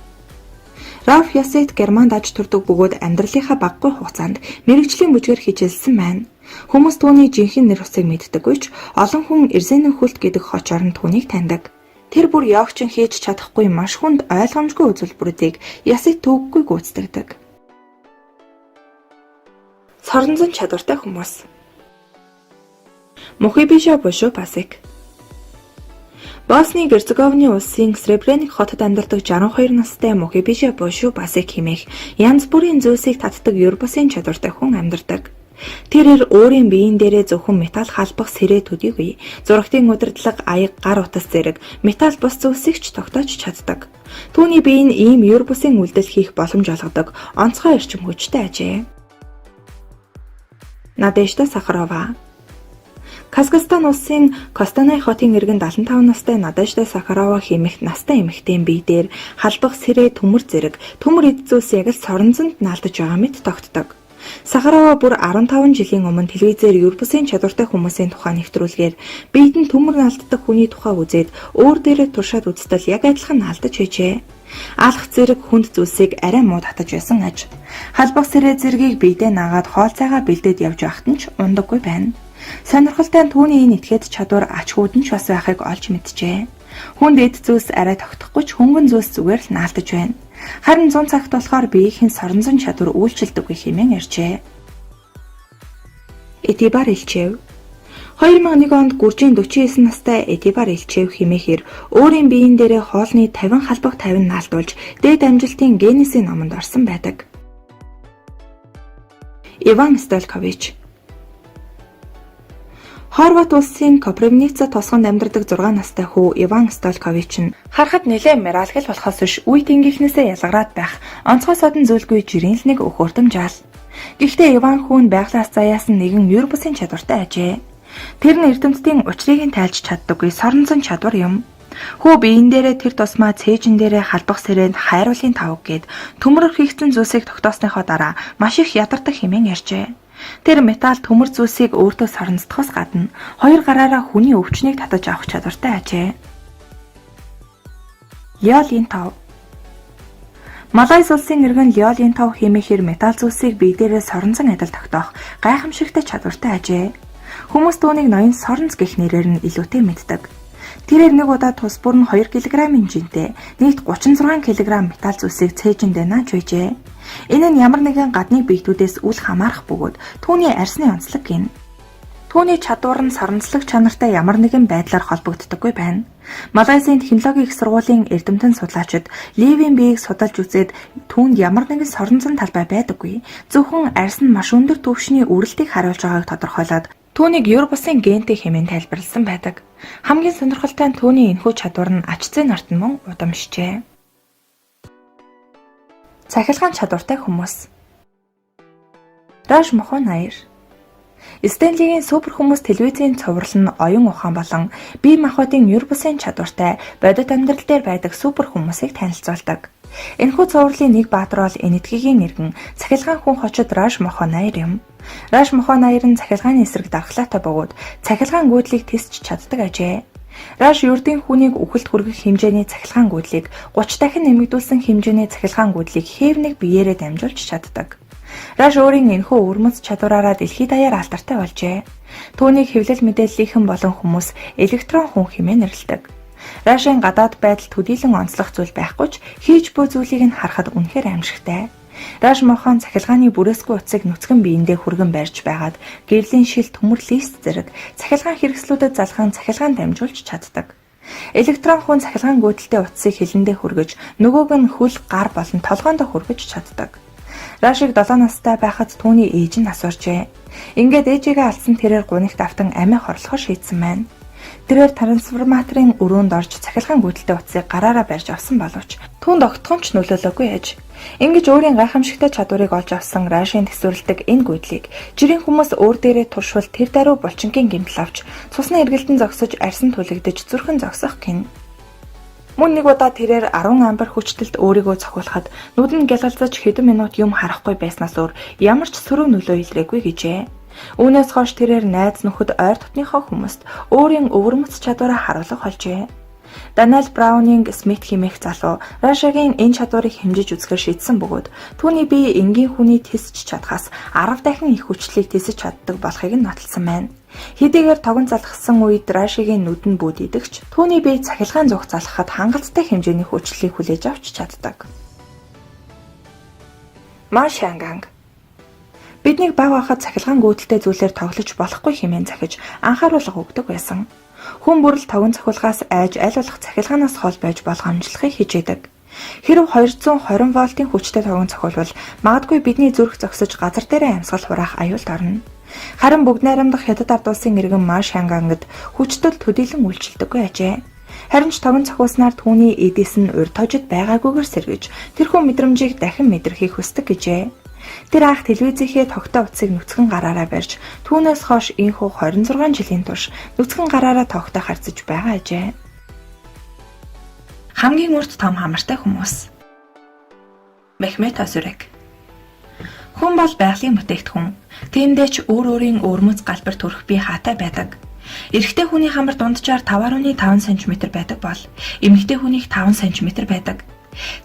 Раф Ясет Германд аж төрдөг бөгөөд амьдралынхаа багагүй хугацаанд мэрэгжлийн бүжгээр хичээлсэн байна. Хүмүүс түүний жинхэнэ нэр усыг мэддэггүй ч олон хүн Эрзэнэн хөлт гэдэг хоч орон түүнийг таньдаг. Тэр бүр явагчин хийж чадахгүй маш хүнд ойлгомжгүй үзүүлбэрүүдийг Ясет төгөхгүй гүйцэтгэдэг. Соронзон чадвартай хүмүүс. Мухибиша Бошо-Пасек. Босни Герцеговины улсын Сребреник хотод амьдардаг 62 настай Мухибиша Бошо-Пасек хэмээх янз бүрийн зүйлсийг татдаг Европын чадвартай хүн амьдардаг. Тэрээр өөрийн биеийн дээрээ зөвхөн металл халбах сэрээ төдийгүй зурагтын удирдлага, аяг, гар утас зэрэг металл бус зүйлсийг ч тогтоож чаддаг. Түүний бие нь ийм Европын үйлдэл хийх боломж олгодог онцгой эрчим хүчтэй ажээ. Надежда Сахарова. Казахстан улсын Костанай хотын иргэн 75 настай Надежда Сахарова хэмээх настай эмэгтэйн бие дээр халбах сэрээ, төмөр зэрэг төмөр эд зүйлс яг л соронзонд наалдаж байгаа мэт тогтдог. Сахарова бүр 15 жилийн өмнө телевизээр Европын чадвартай хүмүүсийн тухай нэвтрүүлгээр биед нь төмөр наалддаг хүний тухай үзээд өөр дээрээ туршаад үзтэл яг адилхан наалдаж байжээ. Алх зэрэг хүнд зүйлсийг арай муу татаж байсан аж. Халбах сэрээ зэргийг биедээ наагаад хоол цайгаа бэлдээд явж байхад нь ч ундаггүй байна. Сонирхолтой нь түүний энэ этгээд чадвар ач хүүд нь ч бас байхыг олж мэджээ. Хүнд эд зүйлс арай тогтохгүй ч хөнгөн зүйлс зүгээр л наалдаж байна. Харин 100 цагт болохоор биеийн соронзон чадвар үйлчилдэггүй хэмээн ярьжээ. Этибар Илчев. 2001 онд гүржийн 49 настай Этибар Илчев хэмээхээр өөрийн биеийн дээрээ хоолны 50 халбах 50 наалдуулж дээд амжилтын Гиннесийн номонд орсон байдаг. Иван Столькович. Хорват улсын Копривница тосгонд амьдардаг 6 настай хүү Иван Столькович нь харахад нэлээд мэралгал болохоос биш үе тэнгийнхнээсээ ялгараад байх онцгой содон зүйлгүй жирийн л нэг өхөөртөм жаал. Гэхдээ Иван хүүн байглаас заяас нь нэгэн Европын чадвартай ажээ. Тэр нь эрдэмтдийн учрыг нь тайлж чаддаггүй соронзон чадвар юм. Хүү биеийн дээрээ тэр тусмаа цээжин дээрээ халдвах сэрээнд хайруулын тавг гээд төмөр хийгдсэн зүйлсийг тогтоосныхоо дараа маш их ядардаг хэмээн ярьжээ. Тэр металл төмөр зүйлсийг өөртөө соронцдохоос гадна хоёр гараараа хүний өвчнийг татаж авах чадвартай ажээ. Леолин тав. Малайз улсын иргэн леолин тав хэмээхэр металл зүйлсийг бие дээрээ соронзон адил тогтоох гайхамшигтай чадвартай ажээ. Хүмүүс түүнийг ноён соронц гэх нэрээр нь илүүтэй мэддэг. Тэрээр нэг удаа тус бүр нь 2 кг-ийн жинтэй нийт 36 кг металл зүйлсийг цээжиндээ нааж байжээ. Энэ нь ямар нэгэн гадны биетүүдээс үл хамаарах бөгөөд түүний арсны онцлог гин. Түүний чадвар нь соронцлог чанартай ямар нэгэн байдлаар холбогддоггүй байна. Малайзийн технологийн их сургуулийн эрдэмтэн судлаачид Ливийн биеийг судалж үзээд түүнд ямар нэгэн соронзон талбай байдаггүй. Зөвхөн арс нь маш өндөр түвшний үрэлтийг харуулж байгааг тодорхойлоод түүнийг Европын гентэй хэмээн тайлбарласан байдаг. Хамгийн сонирхолтой нь түүний энэхүү чадвар нь ач зээ нарт нь мөн удамшжээ. Цахилгаан чадвартай хүмүүс. Раш Мохон Наяр. Стенлигийн супер хүмүүс телевизийн цуврал нь оюун ухаан болон бие махбодын Европын чадвартай бодит амьдрал дээр байдаг супер хүмүүсийг танилцуулдаг. Энэхүү цувралын нэг баатар бол энэтхэгийн иргэн цахилгаан хүн хочид Раш Мохон Наяр юм. Раш Мохон Наяр нь цахилгааны эсрэг дархлаатай бөгөөд цахилгаан гүйдлийг тесч чаддаг ажээ. Раш ердийн хүнийг үхэлд хүргэх хэмжээний цахилгаан гүйдлийг 30 дахин нэмэгдүүлсэн хэмжээний цахилгаан гүйдлийг хэвнэг биеэрээ дамжуулж чаддаг. Раш өөрийн энэхүү өвөрмөц чадвараараа дэлхийд даяар алдартай болжээ. Түүнийг хэвлэл мэдээллийнхэн болон хүмүүс электрон хүн хэмээн нэрлэдэг. Рашийн гадаад байдал төдийлөн онцлог зүйл байхгүй ч хийж буй зүйлийг нь харахад үнэхээр аимшигтай. Раш Мохон цахилгааны бүрээсгүй утсыг нүцгэн биендээ хүргэн барьж байгаад гэрлийн шил төмөр лист зэрэг цахилгаан хэрэгслүүдэд залхан цахилгаан дамжуулж чаддаг. Электрон хүн цахилгаан гүйдэлтэй утсыг хилэндээ хүргэж нөгөөг нь хөл, гар болон толгоондоо хүргэж чаддаг. Рашиг 7 настай байхад түүний ээж нь асууржээ. Ингээд ээжигээ алдсан тэрээр гунигт автан амиа хорлохоор шийдсэн байна. Тэрээр трансформаторын өрөөнд орж цахилгаан гүйдэлтэй утсыг гараараа барьж авсан боловч түүнд огтхон ч нөлөөлөөгүй ээж. Ингэж өөрийн гайхамшигтай чадварыг олж авсан Рашийн төсвөрлөдөг энэ гүйдлийг жирийн хүмүүс өөр дээрээ туршвал тэр даруй булчингийн гэмтэл авч цусны эргэлтэн зогсож арьсан түлэгдэж зүрхэн зогсох гин. Мөн нэг удаа тэрээр 10 ампер хүчтэлд өөрийгөө цохиулахад нүдэн гялалзаж хэдэн минут юм харахгүй байснаас өөр ямар ч сөрөг нөлөө илрээгүй гэжээ. Үүнээс хойш тэрээр найз нөхөд ойр дотныхоо хүмүүст өөрийн өвөрмөц чадвараа харуулах болжээ. Даниэл Браунинг Смит хэмээх залуу Рашагийн энэ чадварыг хэмжиж үзэхээр шийдсэн бөгөөд түүний бие энгийн хүний тесч чадхаас 10 дахин их хүчлийг тесэж чаддаг болохыг нь нотолсон байна. Хэдийгээр тогон залгсан үед Рашигийн нүдэн бүүд идэгч түүний бие цахилгаан зүг залгахад хангалттай хэмжээний хүчлийг хүлээж авч чаддаг. Ма Шанганг. Биднийг баг байхад цахилгаан гүйдэлтэй зүйлээр тоглож болохгүй хэмээн захиж анхааруулга өгдөг байсан. Хүн бүрл тогон цохилгаас айж аль болох цахилгаанаас хол байж болгоомжлохыг хичээдэг. Хэрэв 220 вольтын хүчтэй тогон цохилвол магадгүй бидний зүрх зогсож газар дээрээ амьсгал хураах аюулд орно. Харин бүгд найрамдах хятад ард улсын иргэн Ма Шангангад хүчтэй төдийлөн үйлчилдэггүй ажээ. Харин ч тогон цохиулснаар түүний эдээс нь урд тожид байгаагүйгээр сэргэж тэрхүү мэдрэмжийг дахин мэдрахийг хүсдэг гэжээ. Тэр анх телевизийнхээ тогтоо утсыг нүцгэн гараараа барьж түүнээс хойш энэхүү 26 жилийн турш нүцгэн гараараа тогтоо харьцаж байгаа ажээ. Хамгийн урт том хамартай хүмүүс. Мехмет Азүрэг. Хүн бол байгалийн бүтээгдэхүүн. Тиймдээ ч өөр өөрийн өвөрмөц галбар төрөх бие хаатай байдаг. Эрэгтэй хүний хамар дунджаар 5.5 см байдаг бол эмэгтэй хүнийх 5 см байдаг.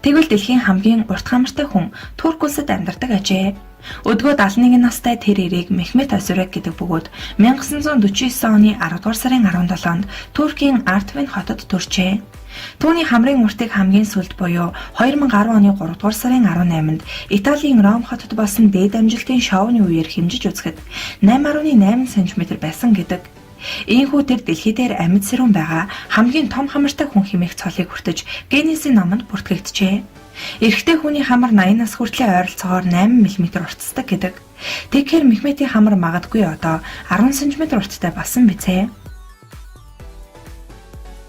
Тэгвэл дэлхийн хамгийн урт хамартай хүн Турк улсад амьдардаг ажээ. Өдгөө 71 настай тэр эрийг Мехмет Азүрэг гэдэг бөгөөд 1949 оны 10 дугаар сарын 17-нд Туркийн Артвин хотод төржээ. Түүний хамрын уртыг хамгийн сүүлд буюу 2010 оны 3 дугаар сарын 18-нд Италийн Ром хотод болсон дээд амжилтын шоуны үеэр хэмжиж үзэхэд 8.8 см байсан гэдэг. Ийхүү тэр дэлхий дээр амьд сэрүүн байгаа хамгийн том хамартай хүн хэмээх цолыг хүртэж Гиннесийн номонд бүртгэгджээ. Эрэгтэй хүний хамар 80 нас хүртлийн ойролцоогоор 8 мм уртсдаг гэдэг. Тэгэхээр Мехметийн хамар магадгүй одоо 10 см урттай болсон бизээ.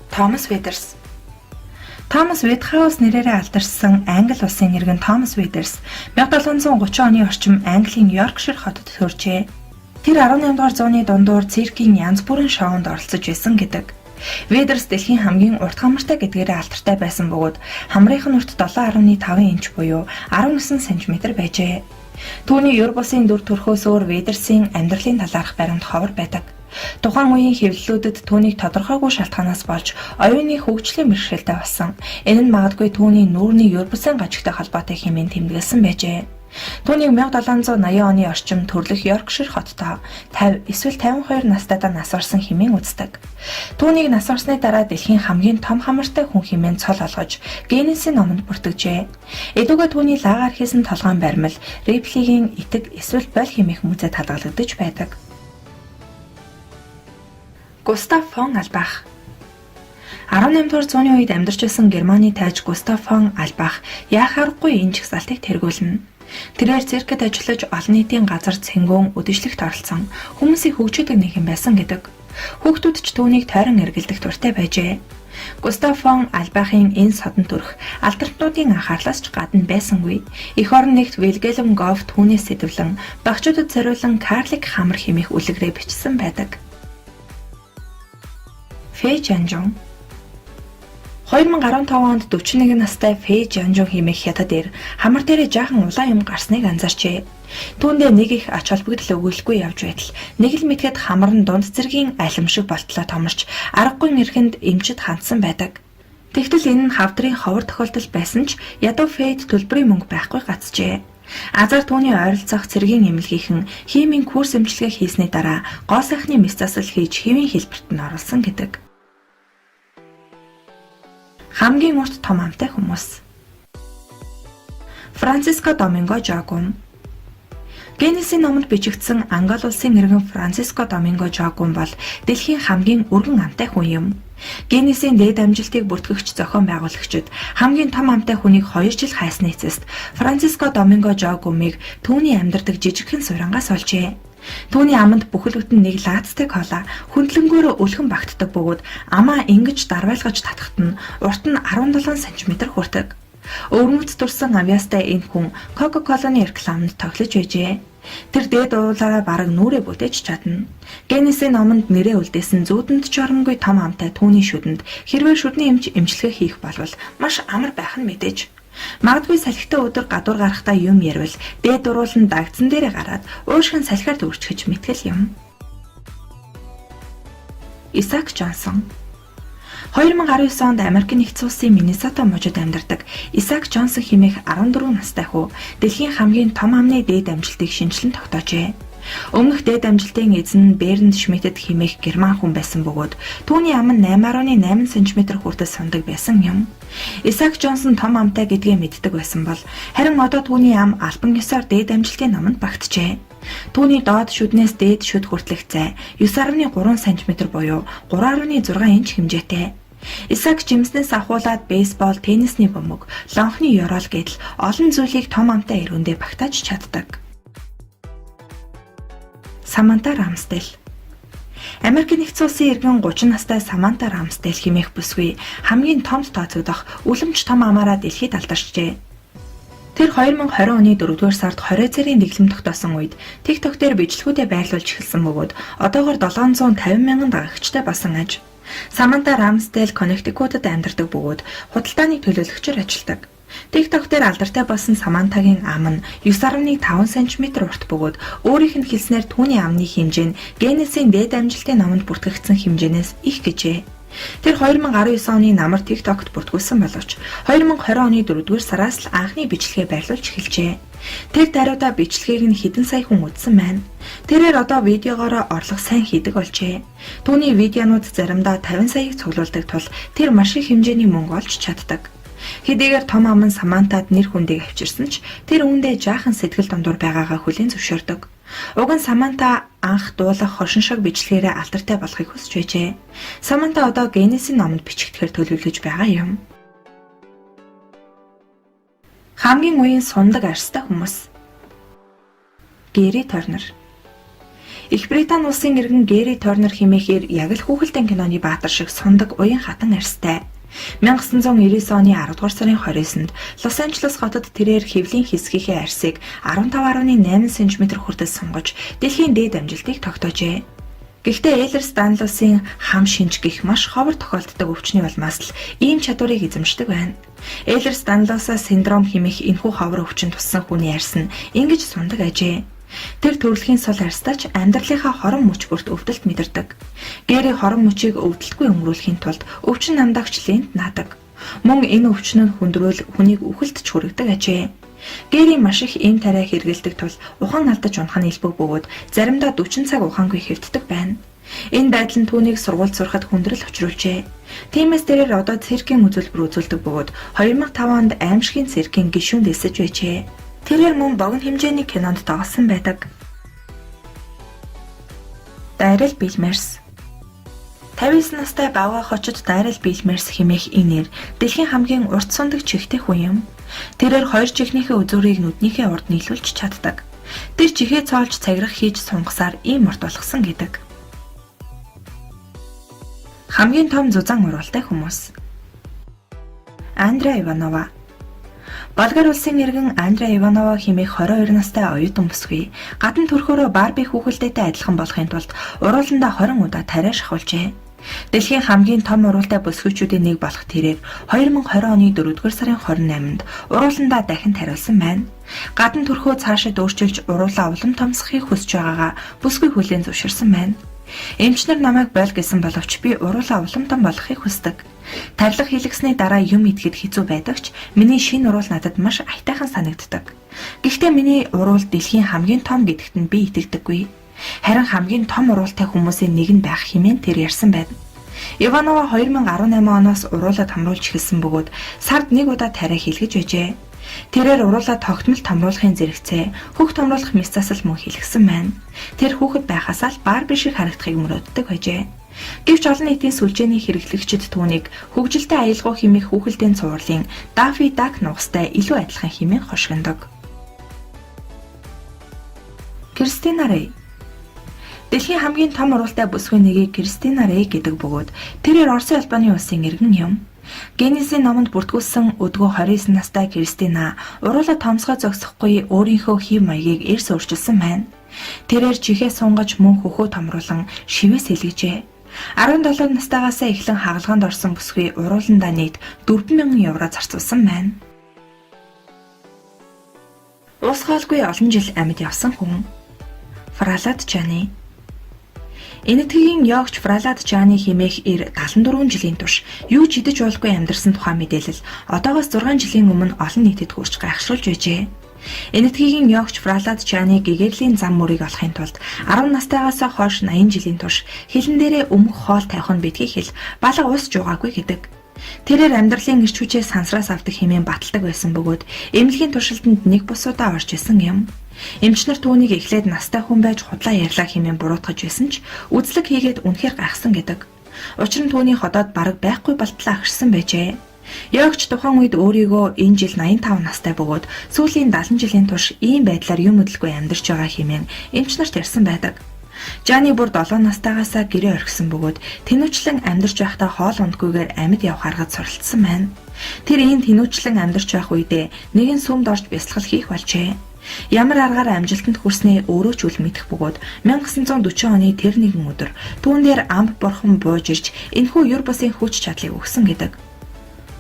Томас Ведерс. Томас Ведхаус нэрээрээ алдаршсан Англи улсын иргэн Томас Ведерс 1730 оны орчим Английн Йоркшир хотод төржээ. Тэр 18 дугаар зууны дундуур циркийн янз бүрийн шоунд оролцож байсан гэдэг. Ведерс дэлхийн хамгийн урт хамартай гэдгээрээ алдартай байсан бөгөөд хамрынх нь урт 7.5 инч буюу 19 см байжээ. Түүний юр бусын дүр төрхөөс өөр Ведерсийн амьдралын талаарх баримт ховор байдаг. Тухайн үеийн хэвлэлүүдэд түүнийг тодорхойгүй шалтгаанаас болж оюуны хөгжлийн бэрхшээлтэй болсон. Энэ нь магадгүй түүний нүүрний юр бусын гажигтай холбоотой хэмээн тэмдэглэсэн байжээ. Түүнийг 1780 оны орчим төрлөх Йоркшир хоттой 50 эсвэл 52 настайдаа нас орсон хэмээн үздэг. Түүнийг нас орсны дараа дэлхийн хамгийн том хамартай хүн хэмээн цол олгож Гиннесийн номонд бүртгэжээ. Эдүгээ түүний лагаар хийсэн толгойн баримл Риплигийн итэг эсвэл боль хэмээх музейд хадгалагдаж байдаг. Густав фон Альбах 18 дугаар зууны үед амьдарч байсан Германы тайж Густав фон Альбах яахааргүй энэ жагсаалтыг тэргүүлнэ. Тэрээр циркэд ажиллаж олон нийтийн газар цэнгүүн үдэшлэгт оролцсон хүмүүсийг хөгжүүлдэг нэгэн байсан гэдэг. Хүүхдүүд ч түүнийг тойрон эргэлдэх дуртай байжээ. Густав фон Альбахын энэ содон төрх алдарчнуудын анхаарлаас ч гадна байсангүй. Эх орон нэгт Вильгельм Гоф түүнээс сэдвлэн багчуудад зориулан Карлик хамар хэмээх үлгэрээ бичсэн байдаг. Фэй Жанжун 2015 онд 41 настай Фэй Жанжун хэмээх хятад эр хамар дээрээ жаахан улаан юм гарсныг анзаарчээ. Түүндээ нэг их ач холбогдол өгүүлэхгүй явж байтал нэг л мэтгэд хамар нь дунд зэргийн алим шиг болтлоо томорч аргагүй нэрхэнд эмчид хандсан байдаг. Тэгтэл энэ нь хавдрын ховор тохиолдол байсан ч ядуу Фэйд төлбөрийн мөнгө байхгүй гацжээ. Азар түүний ойролцоох цэргийн эмнэлгийнхэн химийн курс эмчилгээ хийсний дараа гоо сайхны мэс засал хийж хэвийн хэлбэрт нь оруулсан гэдэг. Хамгийн урт том амтай хүмүүс. Франциско Доминго Жогум. Гиннесийн номонд бичигдсэн Англи улсын иргэн Франциско Доминго Жогум бол дэлхийн хамгийн өргөн амтай хүн юм. Гиннесийн дээд амжилтыг бүртгэгч зохион байгуулагчид хамгийн том амтай хүнийг 2 жил хайсны эцэст Франциско Доминго Жогумыг түүний амьдардаг жижигхэн суурангаас олжээ. Түүний аманд бүхэл бүтэн нэг лаацтай кола хөндлөнгөөр өлгөн багтдаг бөгөөд амаа ингэж дарвайлгаж татахт нь урт нь 17 см хүрдэг. Өвөрмөц турсан авьяастай энэ хүн Кока-Коланы рекламанд тоглож байжээ. Тэр дээд уулаараа бараг нүрээ бүтээж чадна. Гиннесийн номонд нэрээ үлдээсэн зүүдэнд ч оромгүй том амтай түүний шүдэнд хэрвээ шүдний эмчилгээ хийх болвол маш амар байх нь мэдээж. Магадгүй салхитай өдөр гадуур гарахдаа юм ярил дээд дуруулан дагдсан дээрээ гараад уушгин салхиар дүүрчгэж мэтгэл юм. Исаак Джонсон 2019 онд Америк нэгдсэн улсын Миннесота мужид амьдардаг Исаак Джонсон хэмээх 14 настай хүү дэлхийн хамгийн том амны дээд амжилтыг шинжлэн тогтоожээ. Өмнөх дээд амжилтын эзэн нь Бернд Шмидтэд хэмээх герман хүн байсан бөгөөд түүний ам нь 8.8 см хүртэл сундаг байсан юм. Исаак Джонсон том амтай гэдгээ мэддэг байсан бол харин одоо түүний ам албан ёсоор дээд амжилтын номонд багтжээ. Түүний доод шүднээс дээд шүд хүртэлх зай 9.3 см буюу 3.6 инч хэмжээтэй. Исаак жимснээс ахуулаад бейсбол, теннисний бөмбөг, лонхны ёроол гэдэл олон зүйлийг том амтай эрүүндээ багтааж чаддаг. Саманта Рамсдэл Америк нэгдсэн улсын иргэн 30 настай Саманта Рамсдэл хэмээх бүсгүй хамгийн томд тооцогдох үлэмж том амаараа дэлхийд алдарчжээ. Тэр 2020 оны 4-р сард 20 цэрийн дэглэм тогтоосон үед TikTok дээр бичлэгүүдээ байрлуулж эхэлсэн бөгөөд одоогоор 750 мянган дагагчтай болсон аж. Саманта Рамсдэл Коннектикутад амьдардаг бөгөөд худалдааны төлөөлөгчөөр ажилладаг. TikTok дээр алдартай болсон Самантагийн ам нь 9.5 см урт бөгөөд өөрийнх нь хэлснээр түүний амны хэмжээ нь Гиннесийн дээд амжилтын номонд бүртгэгдсэн хэмжээнээс их гэжээ. Тэр 2019 оны намар TikTok-т бүртгүүлсэн боловч 2020 оны 4-р сараас л анхны бичлэгээ байрлуулж эхэлжээ. Тэр даруйда бичлэгийг нь хэдэн сая хүн үзсэн байна. Тэрээр одоо видеогоороо орлого сайн хийдэг болжээ. Түүний видеонууд заримдаа 50 саяыг цуглуулдаг тул тэр маш их хэмжээний мөнгө олж чаддаг. Хэдийгээр том ам нь Самантад нэр хүндийг авчирсан ч тэр үүндээ жаахан сэтгэл дундуур байгаагаа хүлээн зөвшөөрдөг. Уг нь Саманта анх дуулах хошин шиг бичлэгээрээ алдартай болохыг хүсэж байжээ. Саманта одоо Гиннесийн номонд бичигдэхээр төлөвлөж байгаа юм. Хамгийн үеийн сундаг арьстай хүмүүс. Гэри Торнер. Их Британи улсын иргэн Гэри Торнер хэмээхээр яг л хүүхэлдэйн киноны баатар шиг сундаг уян хатан арьстай. 1999 оны 10 дугаар сарын 29-нд Лос Анжелес хотод тэрээр хэвлийн хэсгийнхээ арьсыг 15.8 см хүртэл сунгаж дэлхийн дээд амжилтыг тогтоожээ. Гэхдээ Эйлер-Станлосын хам шинж гэх маш ховор тохиолддог өвчний улмаас л ийм чадварыг эзэмшдэг байна. Эйлер-Станлоса синдром хэмээх энэхүү ховор өвчин туссан хүний арьс нь ингэж сундаг ажээ. Тэр төрөлхийн сул арьстаач амьдралынхаа хорон мөч бүрт өвдөлт мэдэрдэг. Гэри хорон мөчийг өвдөлтгүй өнгөрүүлэхийн тулд өвчин намдагч лент наадаг. Мөн энэ өвчин нь хүндрүүл хүнийг үхэлд ч хүргэдэг ажээ. Гэри маш их эм тариа хэргэлдэг тул ухан алдаж унах нь илбэг бөгөөд заримдаа 40 цаг ухаангүй хэвддэг байна. Энэ байдал нь түүнийг сургуульд сурахад хүндрэл учруулжээ. Тиймээс тэрээр одоо циркийн үзүүлбэр үзүүлдэг бөгөөд 2005 онд аимшигын циркийн гишүүнд эсэж байжээ. Тэрээр мөн богино хэмжээний кинонд тоглосон байдаг. Дайрал Билмерс 59 настай бага хочид Дайрал Билмерс хэмээх энэ нэр дэлхийн хамгийн урт сундаг чихтэй хүн юм. Тэрээр хоёр чихнийхээ үзүүрийг нүднийхээ урд нийлүүлж чаддаг. Тэр чихээ цоолж цагирах хийж сунгасаар ийм урт болгосон гэдэг. Хамгийн том зузаан урвалтай хүмүүс. Андреа Иванова. Болгар улсын иргэн Андреа Иванова хэмээх 22 настай оюутан бүсгүй гадна төрхөөрөө Барби хүүхэлдээтэй адилхан болохын тулд урууландаа 20 удаа тариа шахуулжээ. Дэлхийн хамгийн том урвалтай бүсгүйчүүдийн нэг болох тэрээр 2020 оны 4-р сарын 28-нд урууландаа дахин тариулсан байна. Гадна төрхөө цаашид өөрчилж уруулаа улам томсохыг хүсэж байгаагаа бүсгүй хүлээн зөвшөөрсөн байна. Эмчнэр намайг бойл гэсэн боловч би уруулаа улам том болохыг хүсдэг. Тарилга хийлгэсний дараа юм идэхэд хэцүү байдагч миний шинэ уруул надад маш аятайхан санагддаг. Гэхдээ миний уруул дэлхийн хамгийн том гэдэгт нь би итгэдэггүй. Харин хамгийн том уруултай хүмүүсийн нэг нь байх хэмээн тэр ярьсан байна. Иванова 2018 оноос уруулаа томруулж эхэлсэн бөгөөд сард нэг удаа тариа хийлгэж байжээ. Тэрээр уруулаа тогтмол томруулахын зэрэгцээ хөх томруулах мэс засал мөн хийлгсэн байна. Тэр хүүхэд байхасаа л Барби шиг харагдахыг мөрөөддөг байжээ. Гэвч олон нийтийн сүлжээний хэрэглэгчид түүнийг хөгжилтэй аялгау хэмээх хүүхэлдэйн цувралын Daffy Duck нугастай илүү адилхан хэмээн хошигндог. Кристина Рэй. Дэлхийн хамгийн том уруултай бүсгүй нэгийг Кристина Рэй гэдэг бөгөөд тэрээр Оросын албаны улсын иргэн юм. Генезийн номонд бүртгүүлсэн өдгөө 29 настай Кристина уруулаа томсгой зогсохгүй өөрийнхөө хэв маягийг эрс өөрчилсөн байна. Тэрээр чихээ сунгаж мөн хөхөө томруулан шивээс хэлгэжээ. 17 настайгаасаа эхлэн хагалгаанд орсон бүсгүй урууландаа нийт 4,000 евро зарцуулсан байна. Ус хоолгүй олон жил амьд явсан хүн. Фралад Жани. Энэтхэгийн йогч Фралад Жани хэмээх эр 74 жилийн турш юу ч идэж болохгүй амьдарсан тухай мэдээлэл одоогоос 6 жилийн өмнө олон нийтэд хүрч гайхшруулж байжээ. Энэтхэгийн йогч Фралад Жани гэгэрлийн зам мөрийг олохын тулд 10 настайгаас хойш 80 жилийн турш хилэн дээрээ өмг хоол тавих нь битгий хэл балга ус жуугаагүй гэдэг. Тэрээр амьдралын эрч хүчээ сансраас авдаг хэмээн баталдаг байсан бөгөөд эмнэлгийн туршилтанд нэг бусуудаа орж исэн юм. Эмчнэр түүнийг эхлээд настай хүн байж худлаа ярьлаа хэмээн буруутгаж байсан ч үзлэг хийгээд үнэхээр гайхсан гэдэг. Учир нь түүний ходоод бараг байхгүй болтлоо агшсан байжээ. Йогч тухайн үед өөрийгөө энэ жил 85 настай бөгөөд сүүлийн 70 жилийн турш ийм байдлаар юм өдөлгүй амьдарч байгаа хэмээн эмчнэрт ярьсан байдаг. Жани бүр 7 настайгаасаа гэрээ орхисон бөгөөд тэнүүчлэн амьдарч байхдаа хоол ундгүйгээр амьд явах аргад суралцсан байна. Тэр энэ тэнүүчлэн амьдарч байх үедээ нэгэн сүмд орж бясалгал хийх болжээ. Ямар аргаар амжилтанд хүрснээ өөрөө ч үл мэдэх бөгөөд 1940 оны тэр нэгэн өдөр түүн дээр амб борхон бууж ирж энэхүү юр бусын хүч чадлыг өгсөн гэдэг.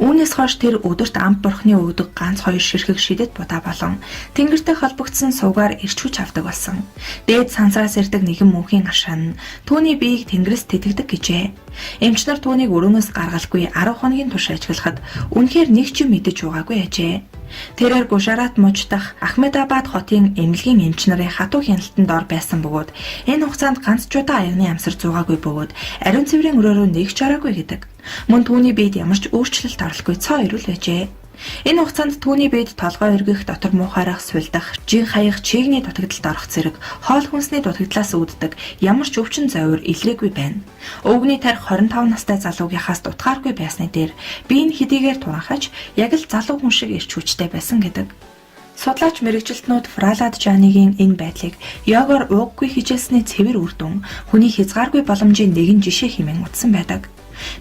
Үүнээс хойш тэр өдөрт амб борхны өгдөг ганц 2 ширхэг шидэт будаа болон тэнгэртэй холбогдсон сувгаар ирч хүч авдаг болсон. Дээд сансраас ирдэг нэгэн мөнхийн ашаан нь түүний биеийг тэнгэрээс тэтгэдэг гэжээ. Эмчнэр түүнийг өрөөнөөс гаргалгүй 10 хоногийн турш ажиглахад үнэхээр нэг ч юм мэдэж байгаагүй ажээ. Тэрээр Гужарат муж дахь Ахмедабад хотын эмнэлгийн эмч нарын хатуу хяналтанд ор байсан бөгөөд энэ хугацаанд ганц ч удаа аягны амсар зуугаагүй бөгөөд ариун цэврийн өрөөрөө нэг ч ороогүй гэдэг. Мөн түүний биед ямар ч өөрчлөлт оруулахгүй цоо ирүүл байжээ. Энэ хугацаанд түүний биед толгой эргэх, дотор муухайрах, сулдах, жин хаях, чигний дутагдалд орох зэрэг хоол хүнсний дутагдлаас үүддэг ямар ч өвчин зовир илрээгүй байна. Өвгний тарих 25 настай залуугийнхаас дутгааргүй байсны дээр би энэ хэдийгээр туранхаж яг л залуу хүн шиг ирч хүчтэй байсан гэдэг. Судлаач мэрэгжилтнүүд Фралад Жанигийн энэ байдлыг йогоор ууггүй хичээсний цэвэр үр дүн, хүний хязгааргүй боломжийн нэгэн жишээ хэмээн утсан байдаг.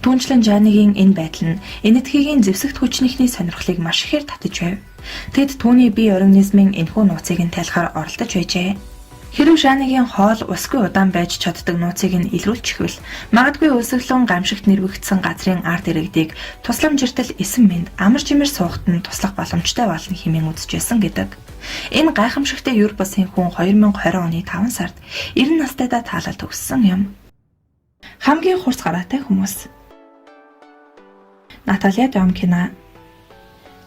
Түүнчлэн Жанигийн энэ байдал нь энэтхэгийн зэвсэгт хүчнийхний сонирхлыг маш ихээр татаж байв. Тэд түүний бие организмын энэхүү нууцыг нь тайлахаар оролдож байжээ. Хэрэв Жанигийн хоол усгүй удаан байж чаддаг нууцыг нь илрүүлчихвэл магадгүй өсөглөн гамшигт нэрвэгдсэн газрын ард иргэдийг тусламжиртал эсэн мэнд амар чимээр суухад нь туслах боломжтой болно хэмээн үзэжсэн гэдэг. Энэ гайхамшигтай юр бусын хүн 2020 оны 5 сард 90 настайдаа таалал төгссөн юм. Хамгийн хурц гараатай хүмүүс. Наталья Дёмкина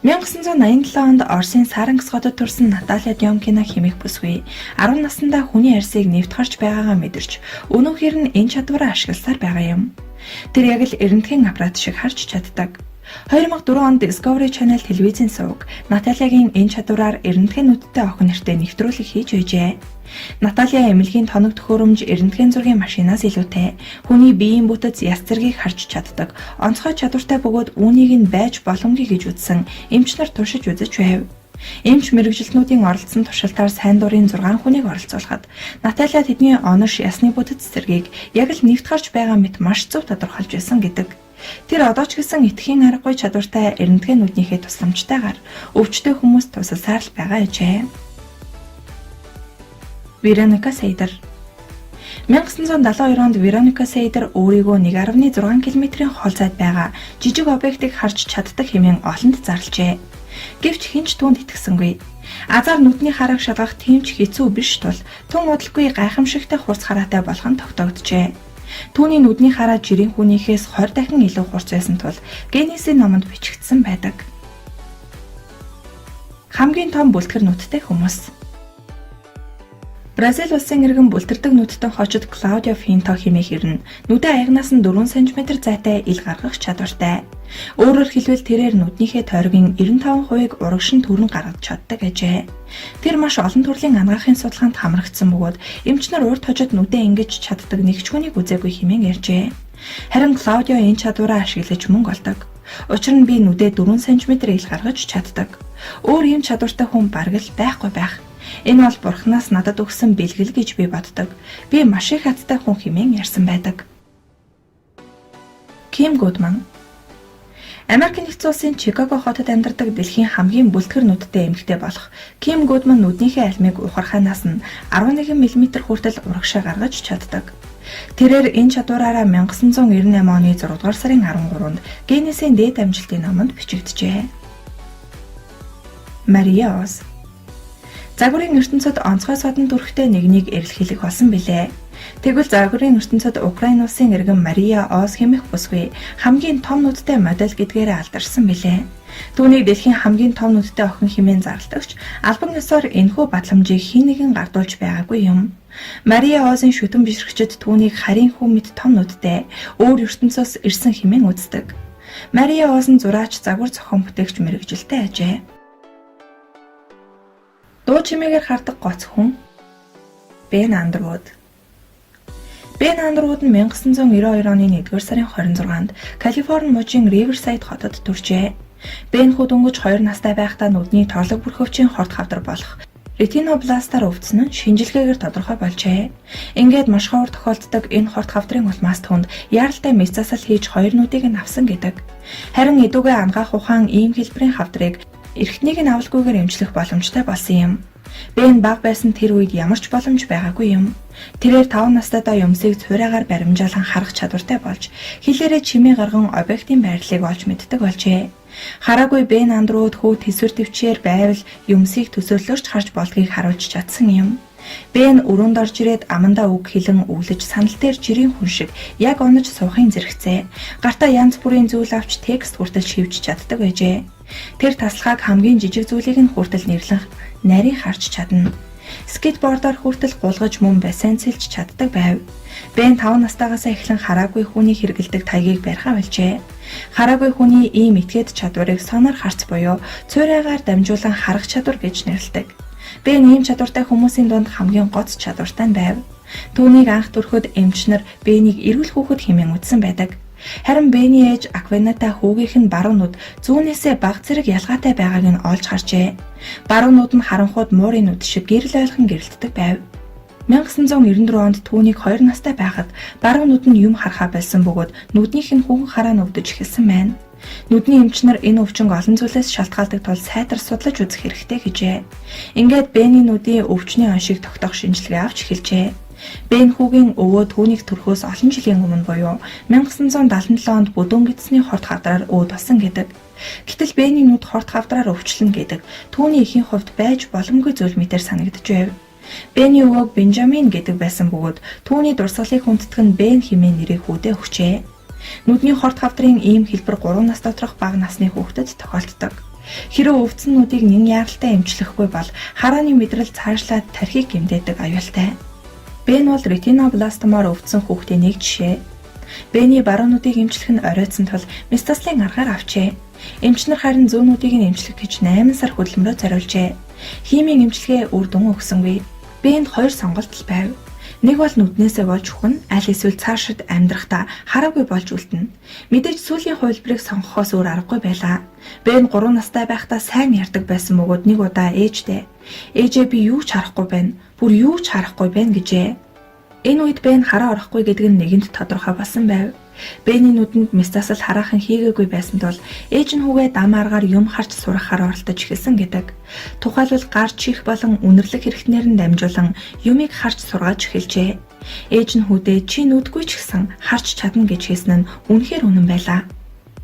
1987 онд Оросын Сарангс хотод төрсэн Наталья Дёмкина хэмээх бүсгүй 10 наснда хүний арьсыг нэвт харж байгаагаа мэдэрч өнөөдөр нь энэ чадвараа ашигласаар байгаа юм. Тэр яг л эрдэнэтхэн аппарат шиг харж чаддаг. 2004 онд Discovery Channel телевизийн сувг Натальягийн энэ чадвараар эрдэнэтхэнүүдтэй охин нэртэй нэвтрүүлэг хийж байжээ. Наталья эмнэлгийн тоног төхөөрөмж эрдэнэтхэн зургийн машинаас илүүтэй хүний биеийн бүтэц яс зэргийг харж чаддаг онцгой чадвартай бөгөөд үүнийг нь байж боломгүй гэж үзсэн эмч нар туршиж үзэж байв. Эмч мэргэжилтнүүдийн оролцсон туршилтаар сайн дурын 6 хүнийг оролцуулахад Наталья тэдний онош ясны бүтэц зэргийг яг л нэвт харж байгаа мэт маш зөв тодорхойлж байсан гэдэг. Тэр одоо ч гэсэн итгэхийн аргагүй чадвартай эрдэнэтхэнүүднийхээ тусламжтайгаар өвчтөе хүмүүст тусалсаар л байгаа ажээ. Вероника Сейдер 1972 онд Вероника Сейдер өөрийгөө 1.6 км-ийн хол зайд байгаа жижиг объектыг харж чаддаг хэмээн олонд зарлжээ. Гэвч хинч түүнд итгэсэнгүй. Азар нүдний харааг шалгах тийм ч хэцүү биш тул тун удалгүй гайхамшигтай хурц хараатай болох нь тогтогджээ. Түүний нүдний хараа жирийн хүнийхээс 20 дахин илүү хурц байсан тул Гиннесийн номонд бичигдсэн байдаг. Хамгийн том бүлтгэр нүдтэй хүмүүс. Бразил улсын иргэн бүлтэрдэг нүдтэн хожид Клаудио Финто хэмээх ирнэ нүдэн аягнаас нь 4 см зайтай ил гаргах чадвартай. Өөрөөр хэлбэл тэрээр нүднийхээ тойргийн 95%-ийг урагшин түрэн гаргаж чаддаг ажээ. Тэр маш олон төрлийн анагаахын судалгаанд хамрагдсан бөгөөд эмч нар урд хожид нүдэн ингэж чаддаг нэгч хүнийг үзээгүй хэмээн ярьжээ. Харин Клаудио энэ чадвараа ашиглаж мөнгө олдог. Учир нь би нүдээ 4 см ил гаргаж чаддаг. Өөр ийм чадвартай хүн бараг л байхгүй байх. Энэ бол бурхнаас надад өгсөн бэлгэл гэж би боддог. Би маш их хаттай хүн хэмээн ярьсан байдаг. Ким Гудман Америк нэгдсэн улсын Чикаго хотод амьдардаг дэлхийн хамгийн бүлтгэр нүдтэй эмэгтэй болох Ким Гудман нүднийхээ алмыг ухархаанаас нь 11 мм хүртэл урагшаа гаргаж чаддаг. Тэрээр энэ чадвараараа 1998 оны 6 дугаар сарын 13-нд Гиннесийн дээд амжилтын номонд бичигджээ. Мария Оз Загварын ертөнцид онцгой содон дүрхтэй нэгнийг эрэлхийлэх болсон билээ. Тэгвэл загварын ертөнцид Украин улсын иргэн Мария Оз хэмээх бүсгүй хамгийн том нүдтэй модель гэдгээрээ алдарсан билээ. Түүнийг дэлхийн хамгийн том нүдтэй охин хэмээн зарлагдагч албан ёсоор энэхүү батламжийг хэн нэгэн гардуулж байгаагүй юм. Мария Озын шүтэн бишрэгчид түүнийг харийн хүн мэт том нүдтэй өөр ертөнцөөс ирсэн хэмээн үздэг. Мария Оз нь зураач, загвар зохион бүтээгч мэргэжилтэй ажээ. Дуу чимээгээр хардаг гоц хүн Бен Андервуд. Бен Андервуд нь 1992 оны 1-р сарын 26-нд Калифорни мужийн Риверсайд хотод төржээ. Бен худөнгөж 2 настай байхдаа нүдний торлог бүрхөвчийн хорт хавдар болох ретинобластаар өвдсөн нь шинжилгээгээр тодорхой болжээ. Ингээд маш ховор тохиолддог энэ хорт хавдрын улмаас түнд яаралтай мэс засал хийж 2 нүдийг нь авсан гэдэг. Харин эдүгээ ангаах ухаан ийм хэлбэрийн хавдрыг эрхтнийг нь авалгүйгээр эмчлэх боломжтой болсон юм. Бен баг байсан тэр үед ямар ч боломж байгаагүй юм. Тэрээр 5 настайдаа юмсыг цураагаар баримжаалан харах чадвартай болж хилээрээ чимээ гарган объектын байрлалыг олж мэддэг болжээ. Хараагүй Бен Андервуд хүү тэсвэр төвчээр байвал юмсыг төсөөлөж харж болдгийг харуулж чадсан юм. Бен өрөөнд орж ирээд амандаа үг хэлэн өвлөж санал дээр жирийн хүн шиг яг онож суухын зэрэгцээ. Гартаа янз бүрийн зүйл авч текст хүртэл шивж чаддаг байжээ. Тэр таслахаг хамгийн жижиг зүйлийг нь хүртэл нэрлэх нарийн харж чадна. Скейтбордоор хүртэл гулгаж мөн бассейн цэлж чаддаг байв. Бен 5 настайгаас эхлэн хараагүй хүний хэрэгэлдэг тайгийг барьхаа болжээ. Хараагүй хүний ийм этгээд чадварыг сонор харц буюу цурайгаар дамжуулан харах чадвар гэж нэрлэдэг. Бен ийм чадвартай хүмүүсийн дунд хамгийн гоц чадвартай байв. Түүнийг анх төрөхөд эмчнэр Бенийг эрүүл хүүхэд хэмээн үзсэн байдаг. Харин Бений ээж Аквината хүүгийнх нь баруун нүд зүүнээсээ баг зэрэг ялгаатай байгааг нь олж харжээ. Баруун нүд нь харанхуйд муурын нүд шиг гэрэл ойлгон гэрэлтдэг байв. 1994 онд түүнийг 2 настай байхад баруун нүд нь юм харахаа болсон бөгөөд нүднийх нь хүүхэн хараа нүвдэж эхэлсэн байна. Нүдний эмчнэр энэ өвчин олон зүйлээс шалтгаалдаг тул сайтар судлаж үзэх хэрэгтэй гэжээ. Ингээд Бенни нүдийн өвчний оншийг тогтоох шинжилгээ авч эхэлжээ. Бен хүүгийн өвөө түүнийг төрхөөс олон жилийн өмнө буюу 1977 онд бүдүүнгидсний хорт хавдраар өвд болсон гэдэг. Гэтэл Бенни нүд хорт хавдраар өвчлөн гэдэг түүний эхийн хувьд байж боломгүй зүйл мэтэр санагдаж байв. Бенни өвөөг Бенжамин гэдэг байсан бөгөөд түүний дурсгалыг хүндэтгэн Бен хэмээн нэрийг хүүдээ өгчээ. Нүдний хорт хавдрын ийм хэлбэр 3 нас доторх бага насны хүүхдэд тохиолддог. Хэрэв өвдсөн нүдийг нэн яралтай эмчлэхгүй бол харааны мэдрэл цаашлаад тархийг гэмтээдэг аюултай. Бен бол ретинобластомоор өвдсөн хүүхдийн нэг жишээ. Бенни баруун нүдийг эмчлэх нь оройтсон тул метастазын аргаар авчээ. Эмчнэр харин зүүн нүдийг нь эмчлэх гэж 8 сар хөдөлмөрөөр зориулжээ. Химийн эмчилгээ үр дүн өгсөнгүй. Бенд 2 сонголт байв. Нэг бол нүднээсээ болж ухна, аль эсвэл цаашид амьдрахдаа хараагүй болж үлдэнэ. Мэдээж сүүлийн хувилбарыг сонгохоос өөр аргагүй байлаа. Бен 3 настай байхдаа сайн ярьдаг байсан бөгөөд нэг удаа ээжтэй "Ээжээ би юу ч харахгүй байна. Бүр юу ч харахгүй байна" гэжээ. Энэ үед Бен хараа орохгүй гэдэг нь нэгэнд тодорхой болсон байв. Бенни нүдэнд метастаз хараахан хийгээгүй байсан тул ээж нь хүүгээ дам аргаар юм харж сурахаар оролдож эхэлсэн гэдэг. Тухайлбал гар чих болон үнэрлэг хэрэгтнээр нь дамжуулан юмыг харж сургааж эхэлжээ. Ээж нь хүүдээ "Чи нүдгүй ч гэсэн харж чадна" гэж хэлсэн нь үнэхээр үнэн байлаа.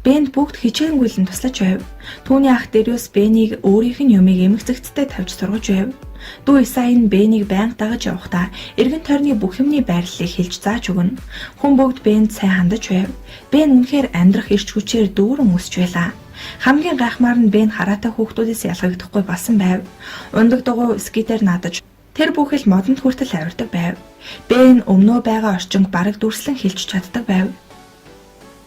Бенд бүгд хичээнгүйлэн туслаж байв. Түүний ах Дэриус Беннийг өөрийнх нь юмыг эмх зэгцтэй тавьж сургаж байв. Дүү Исаи нь Беннийг байнга дагаж явахдаа эргэн тойрны бүх юмны байрлалыг хэлж зааж өгнө. Хүн бүгд Бенд сайн хандаж байв. Бен үнэхээр амьдрах эрч хүчээр дүүрэн өсч байлаа. Хамгийн гайхмаар нь Бен хараатай хүүхдүүдээс ялгагдахгүй болсон байв. Ундаг дугуй скитээр наадаж тэр бүхэл модонд хүртэл авирдаг байв. Бен өмнөө байгаа орчинг бараг дүрслэн хэлж чаддаг байв.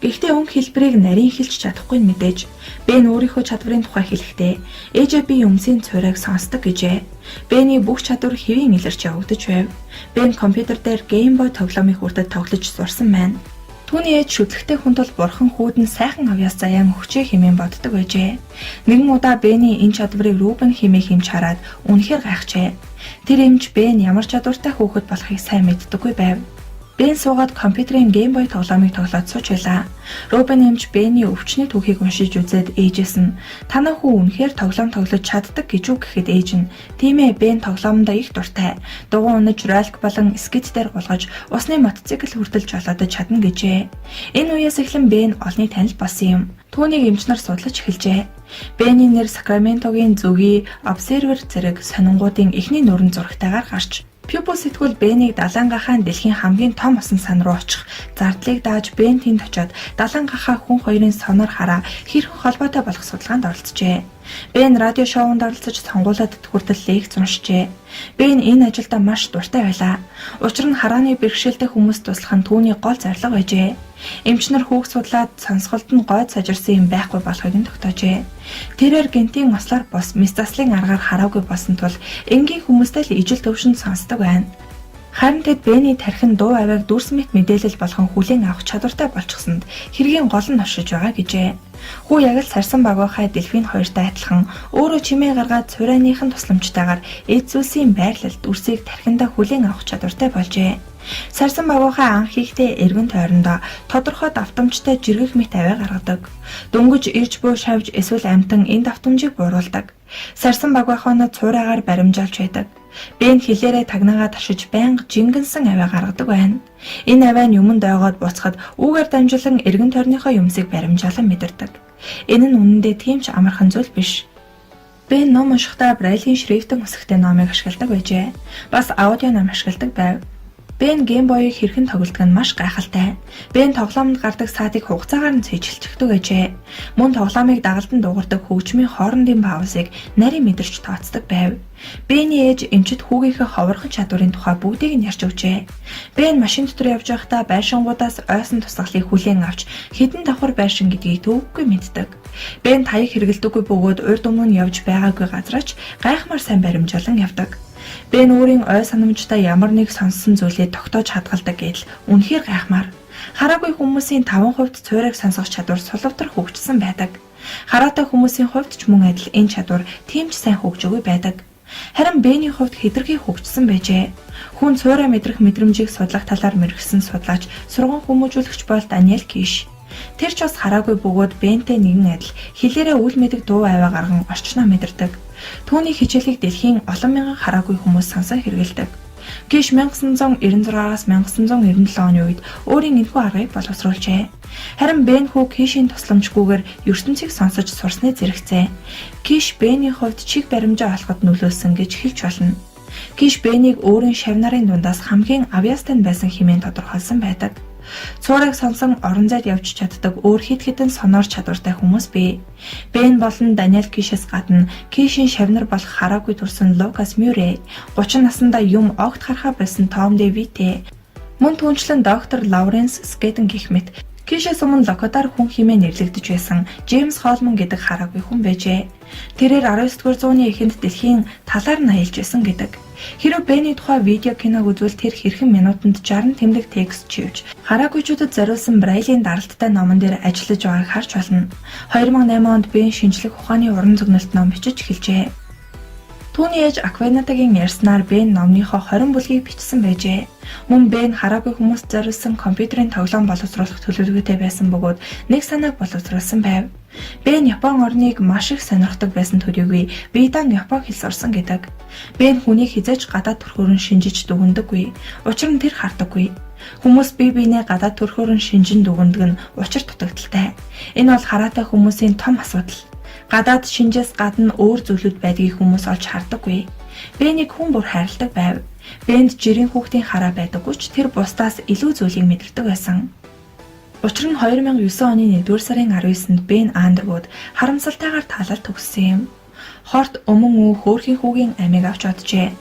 Гэхдээ өнгө хэлбэрийг нарийн хэлж чадахгүй нь мэдээж. Бен өөрийнхөө чадварын тухай хэлэхдээ "Ээжээ би өмсийн цорайг сонсдог" гэжээ. Бенний бүх чадвар хэвийн илэрч явагдаж байв. Бен компьютер дээр Game Boy тоглоомыг хүртэл тоглож сурсан байна. Түүний ээж шүтлэгтэй хүн тул бурхан хүүд нь сайхан авьяас заяан өгчээ хэмээн боддог байжээ. Нэгэн удаа Бенний энэ чадварыг Рубен хэмээн хэмж хараад үнэхээр гайхжээ. Тэр эмч Бен ямар чадвартай хүүхэд болохыг сайн мэддэггүй байв. Бен суугаад компьютерийн Game Boy тоглоомыг тоглоод сууж байлаа. Рубен эмч Бенний өвчний түүхийг уншиж үзээд ээжээс нь "Танаа хүү үнэхээр тоглоом тоглож чаддаг" гэж үг гэхэд ээж нь "Тийм ээ, Бен тоглоомдоо их дуртай. Дугуй унаж, ролик болон скит дээр гулгаж, усны мотоцикл хүртэл жолоодож чадна" гэжээ. Энэ үеэс эхлэн Бен олны танил болсон юм. Түүнийг эмчнэр судлаж эхэлжээ. Бенний нэр Сакраментогийн зүгий Observer зэрэг сонингуудын эхний нүрэн зурагтайгаар гарч Пюпо сэтгүүл Беннийг далаангахаа дэлхийн хамгийн том усан сан руу очих зардлыг дааж Бен тэнд очиод далаангахаа хүн хоёрын сонор хараа хэрхэн холбоотой болох судалгаанд оролцжээ. Бен радио шоунд оролцож сонгуулиудад хүртэл лекц уншжээ. Бен энэ ажилдаа маш дуртай байлаа. Учир нь харааны бэрхшээлтэй хүмүүст туслах нь түүний гол зорилго байжээ. Эмчнэр хүүг судлаад сонсголт нь гойд сажирсан юм байхгүй болохыг нь тогтоожээ. Тэрээр гэнтийн маслаар бос метастазын аргаар хараагүй болсон тул энгийн хүмүүстэй л ижил төвшөнд сонсдог байна. Харин тэд Бенний тархин дуу авиаг дүрс мэт мэдээлэл болгон хүлээн авах чадвартай болчихсонд хэргийн гол нь оршиж байгаа гэжээ. Хүү яг л сарсан багуухай Дельфин хоёртой адилхан өөрөө чимээ гаргаад цурайныхын тусламжтайгаар эд зүйлсийн байрлал дүрсийг тархиндаа хүлээн авах чадвартай болжээ. Сарсан багуухай анх хийхдээ эргэн тойрондоо тодорхой давтамжтай жиргэх мэт авиа гаргадаг. Дөнгөж ирж буй шавж эсвэл амтан энэ давтамжийг бууруулдаг. Сарсан багуухайнууд цурайгаар баримжаалж байдаг. Бен хилээрээ тагнаагаа таршиж байнга жингэнсэн авиа гаргадаг байна. Энэ авиа нь юмд ойгоод буцахад үүгээр дамжуулан эргэн тойрныхоо юмсыг баримжаалан мэдэрдэг. Энэ нь үнэндээ тийм ч амархан зүйл биш. Бен ном уншихдаа Брайлийн шрифтэн үсэгтэй номыг ашигладаг байжээ. Бас аудио ном ашигладаг байв. Бен Game Boy-ыг хэрхэн тоглодог нь маш гайхалтай. Бен тоглоомд гардаг саадыг хугацаагаар нь цэжилчихдэг гэжээ. Мөн тоглоомыг дагалдан дуугардаг хөгжмийн хоорондын паузыг нарийн мэдэрч тооцдог байв. Бенний ээж эмчит хүүгийнхээ ховорхон чадварын тухай бүгдийг нь ярьж өгчээ. Бен машин дотор явж байхдаа байшингуудаас ойсон тусгалыг хүлээн авч хідэн давхар байшин гэдгийг төвөггүй мэддэг. Бен таяг хэрэгэлдэггүй бөгөөд урд өмнө нь явж байгаагүй газараач гайхмаар сайн баримжаалан явдаг. Бен өөрийн ой санамжтай ямар нэг сонссон зүйлээ тогтоож хадгалдаг гэдэл үнэхээр гайхмаар. Хараагүй хүмүүсийн 5% цорайг сонсох чадвар сулвтар хөгжсөн байдаг. Хараатай хүмүүсийн хувьд ч мөн адил энэ чадвар тийм ч сайн хөгжөөгүй байдаг. Харин Бенний хувьд хэтэрхий хөгжсөн байжээ. Хүн цорай мэдрэх мэдрэмжийг судлах талаар мэргэсэн судлаач, сургууль хүмүүжүүлэгч бол Даниэл Киш. Тэр ч бас хараагүй бөгөөд Бентэй нэгэн адил хилээрээ үл мэдэг дуу аваа гарган орчноо мэдэрдэг. Түүний хичээлийг дэлхийн олон мянган хараагүй хүмүүс сансан хэрэгэлдэг. Киш 1996-аас 1997 оны үед өөрийн энэхүү аргыг боловсруулжээ. Харин Бен хүү Кишийн тусламжгүйгээр ертөнцийг сонсож сурсны зэрэгцээ. Киш Бений хувьд чиг баримжаа олоход нөлөөлсөн гэж хэлж болно. Киш Бенийг өөрийн шавь нарын дундаас хамгийн авьяастай байсан хэмээн тодорхойлсон байдаг. Цуурыг сонсон орон зайд явж чаддаг өөр хэд хэдэн сонор чадвартай хүмүүс бий. Бен болон Даниэл Кишээс гадна Кишийн шавнар болох хараагүй төрсөн Лукас Мюррей, 30 наснда юм огт харахаа болсон Том Дэвитэ, мөн түүнчлэн доктор Лауренс Скэдэн гэх мэт Кишээс өмнө Локотар хүн хэмээн нэрлэгдэж байсан Джеймс Холман гэдэг хараагүй хүн байжээ. Тэрээр 19-р зууны эхэнд дэлхийн талаар наялж байсан гэдэг. Хэрэв Бений тухай видео киног үзвэл тэр хэрхэн минутанд 60 тэмдэг текст чивж хараагүйчүүдэд зориулсан Брайлийн даралттай номон дээр ажиллаж байгааг харж байна. 2008 онд Бен шинжлэх ухааны уран зөгнөлт ном бичиж эхэлжээ. Түүний ээж Аквинатагийн ярьснаар Бен номныхоо 20 бүлгийг бичсэн байжээ. Мөн Бен хараагүй хүмүүст зориулсан компьютерийн тоглоом боловсруулах төлөвлөгөөтэй байсан бөгөөд нэг санааг боловсруулсан байв. Бен Япон орныг маш их сонирхдог байсан төдийгүй биедан Япон хэл сурсан гэдэг. Бен хүнийг хизээж гадаад төрхөөрн шинжиж дүгнэдэггүй. Учир нь тэр хардаггүй. Хүмүүс бие биенээ гадаад төрхөөрн шинжин дүгнэдэг нь учир дутагдaltaй. Энэ бол хараатай хүмүүсийн том асуудал. Гадаад шинжээс гадна өөр зүйлүүд байдгийг хүмүүс олж хардаггүй. Бенийг хүн бүр хайрладаг байв. Бенд жирийн хүүхдийн хараа байдаггүй ч тэр бусдаас илүү зүйлийг мэдэрдэг байсан. Учир нь 2009 оны 1-р сарын 19-нд Бен Андервуд харамсалтайгаар таалал төгссөн юм. Хорт өмнө хөөрхийн хүүгийн амийг авч оджээ.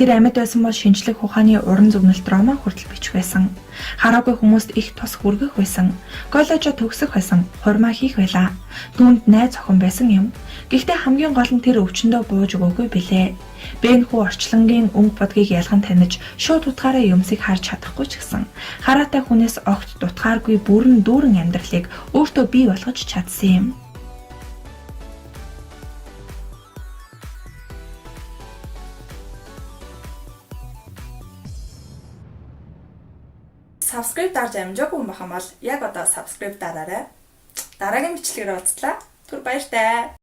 Тэр амьд байсан бол шинжлэх ухааны уран зөгнөлт роман хүртэл бичих байсан. Хараагүй хүмүүст их тус хүргэх байсан. Коллежид төгсөх байсан. Хурмаа хийх байлаа. Түүнд найз охин байсан юм. Гэхдээ хамгийн гол нь тэр өвчнөдөө бууж өгөөгүй билээ. Бен хүү орчлонгийн өнгө бодгийг ялган таних шууд утгаараа юмсыг харж чадахгүй ч гэсэн хараатай хүнээс огт дутгааргүй бүрэн дүүрэн амьдралыг өөртөө бий болгож чадсан юм. Subscribe дарж амжаагүй юм бахам бол яг одоо subscribe дараарай. Дараагийн бичлэгээр уулзлаа. Түр баяртай.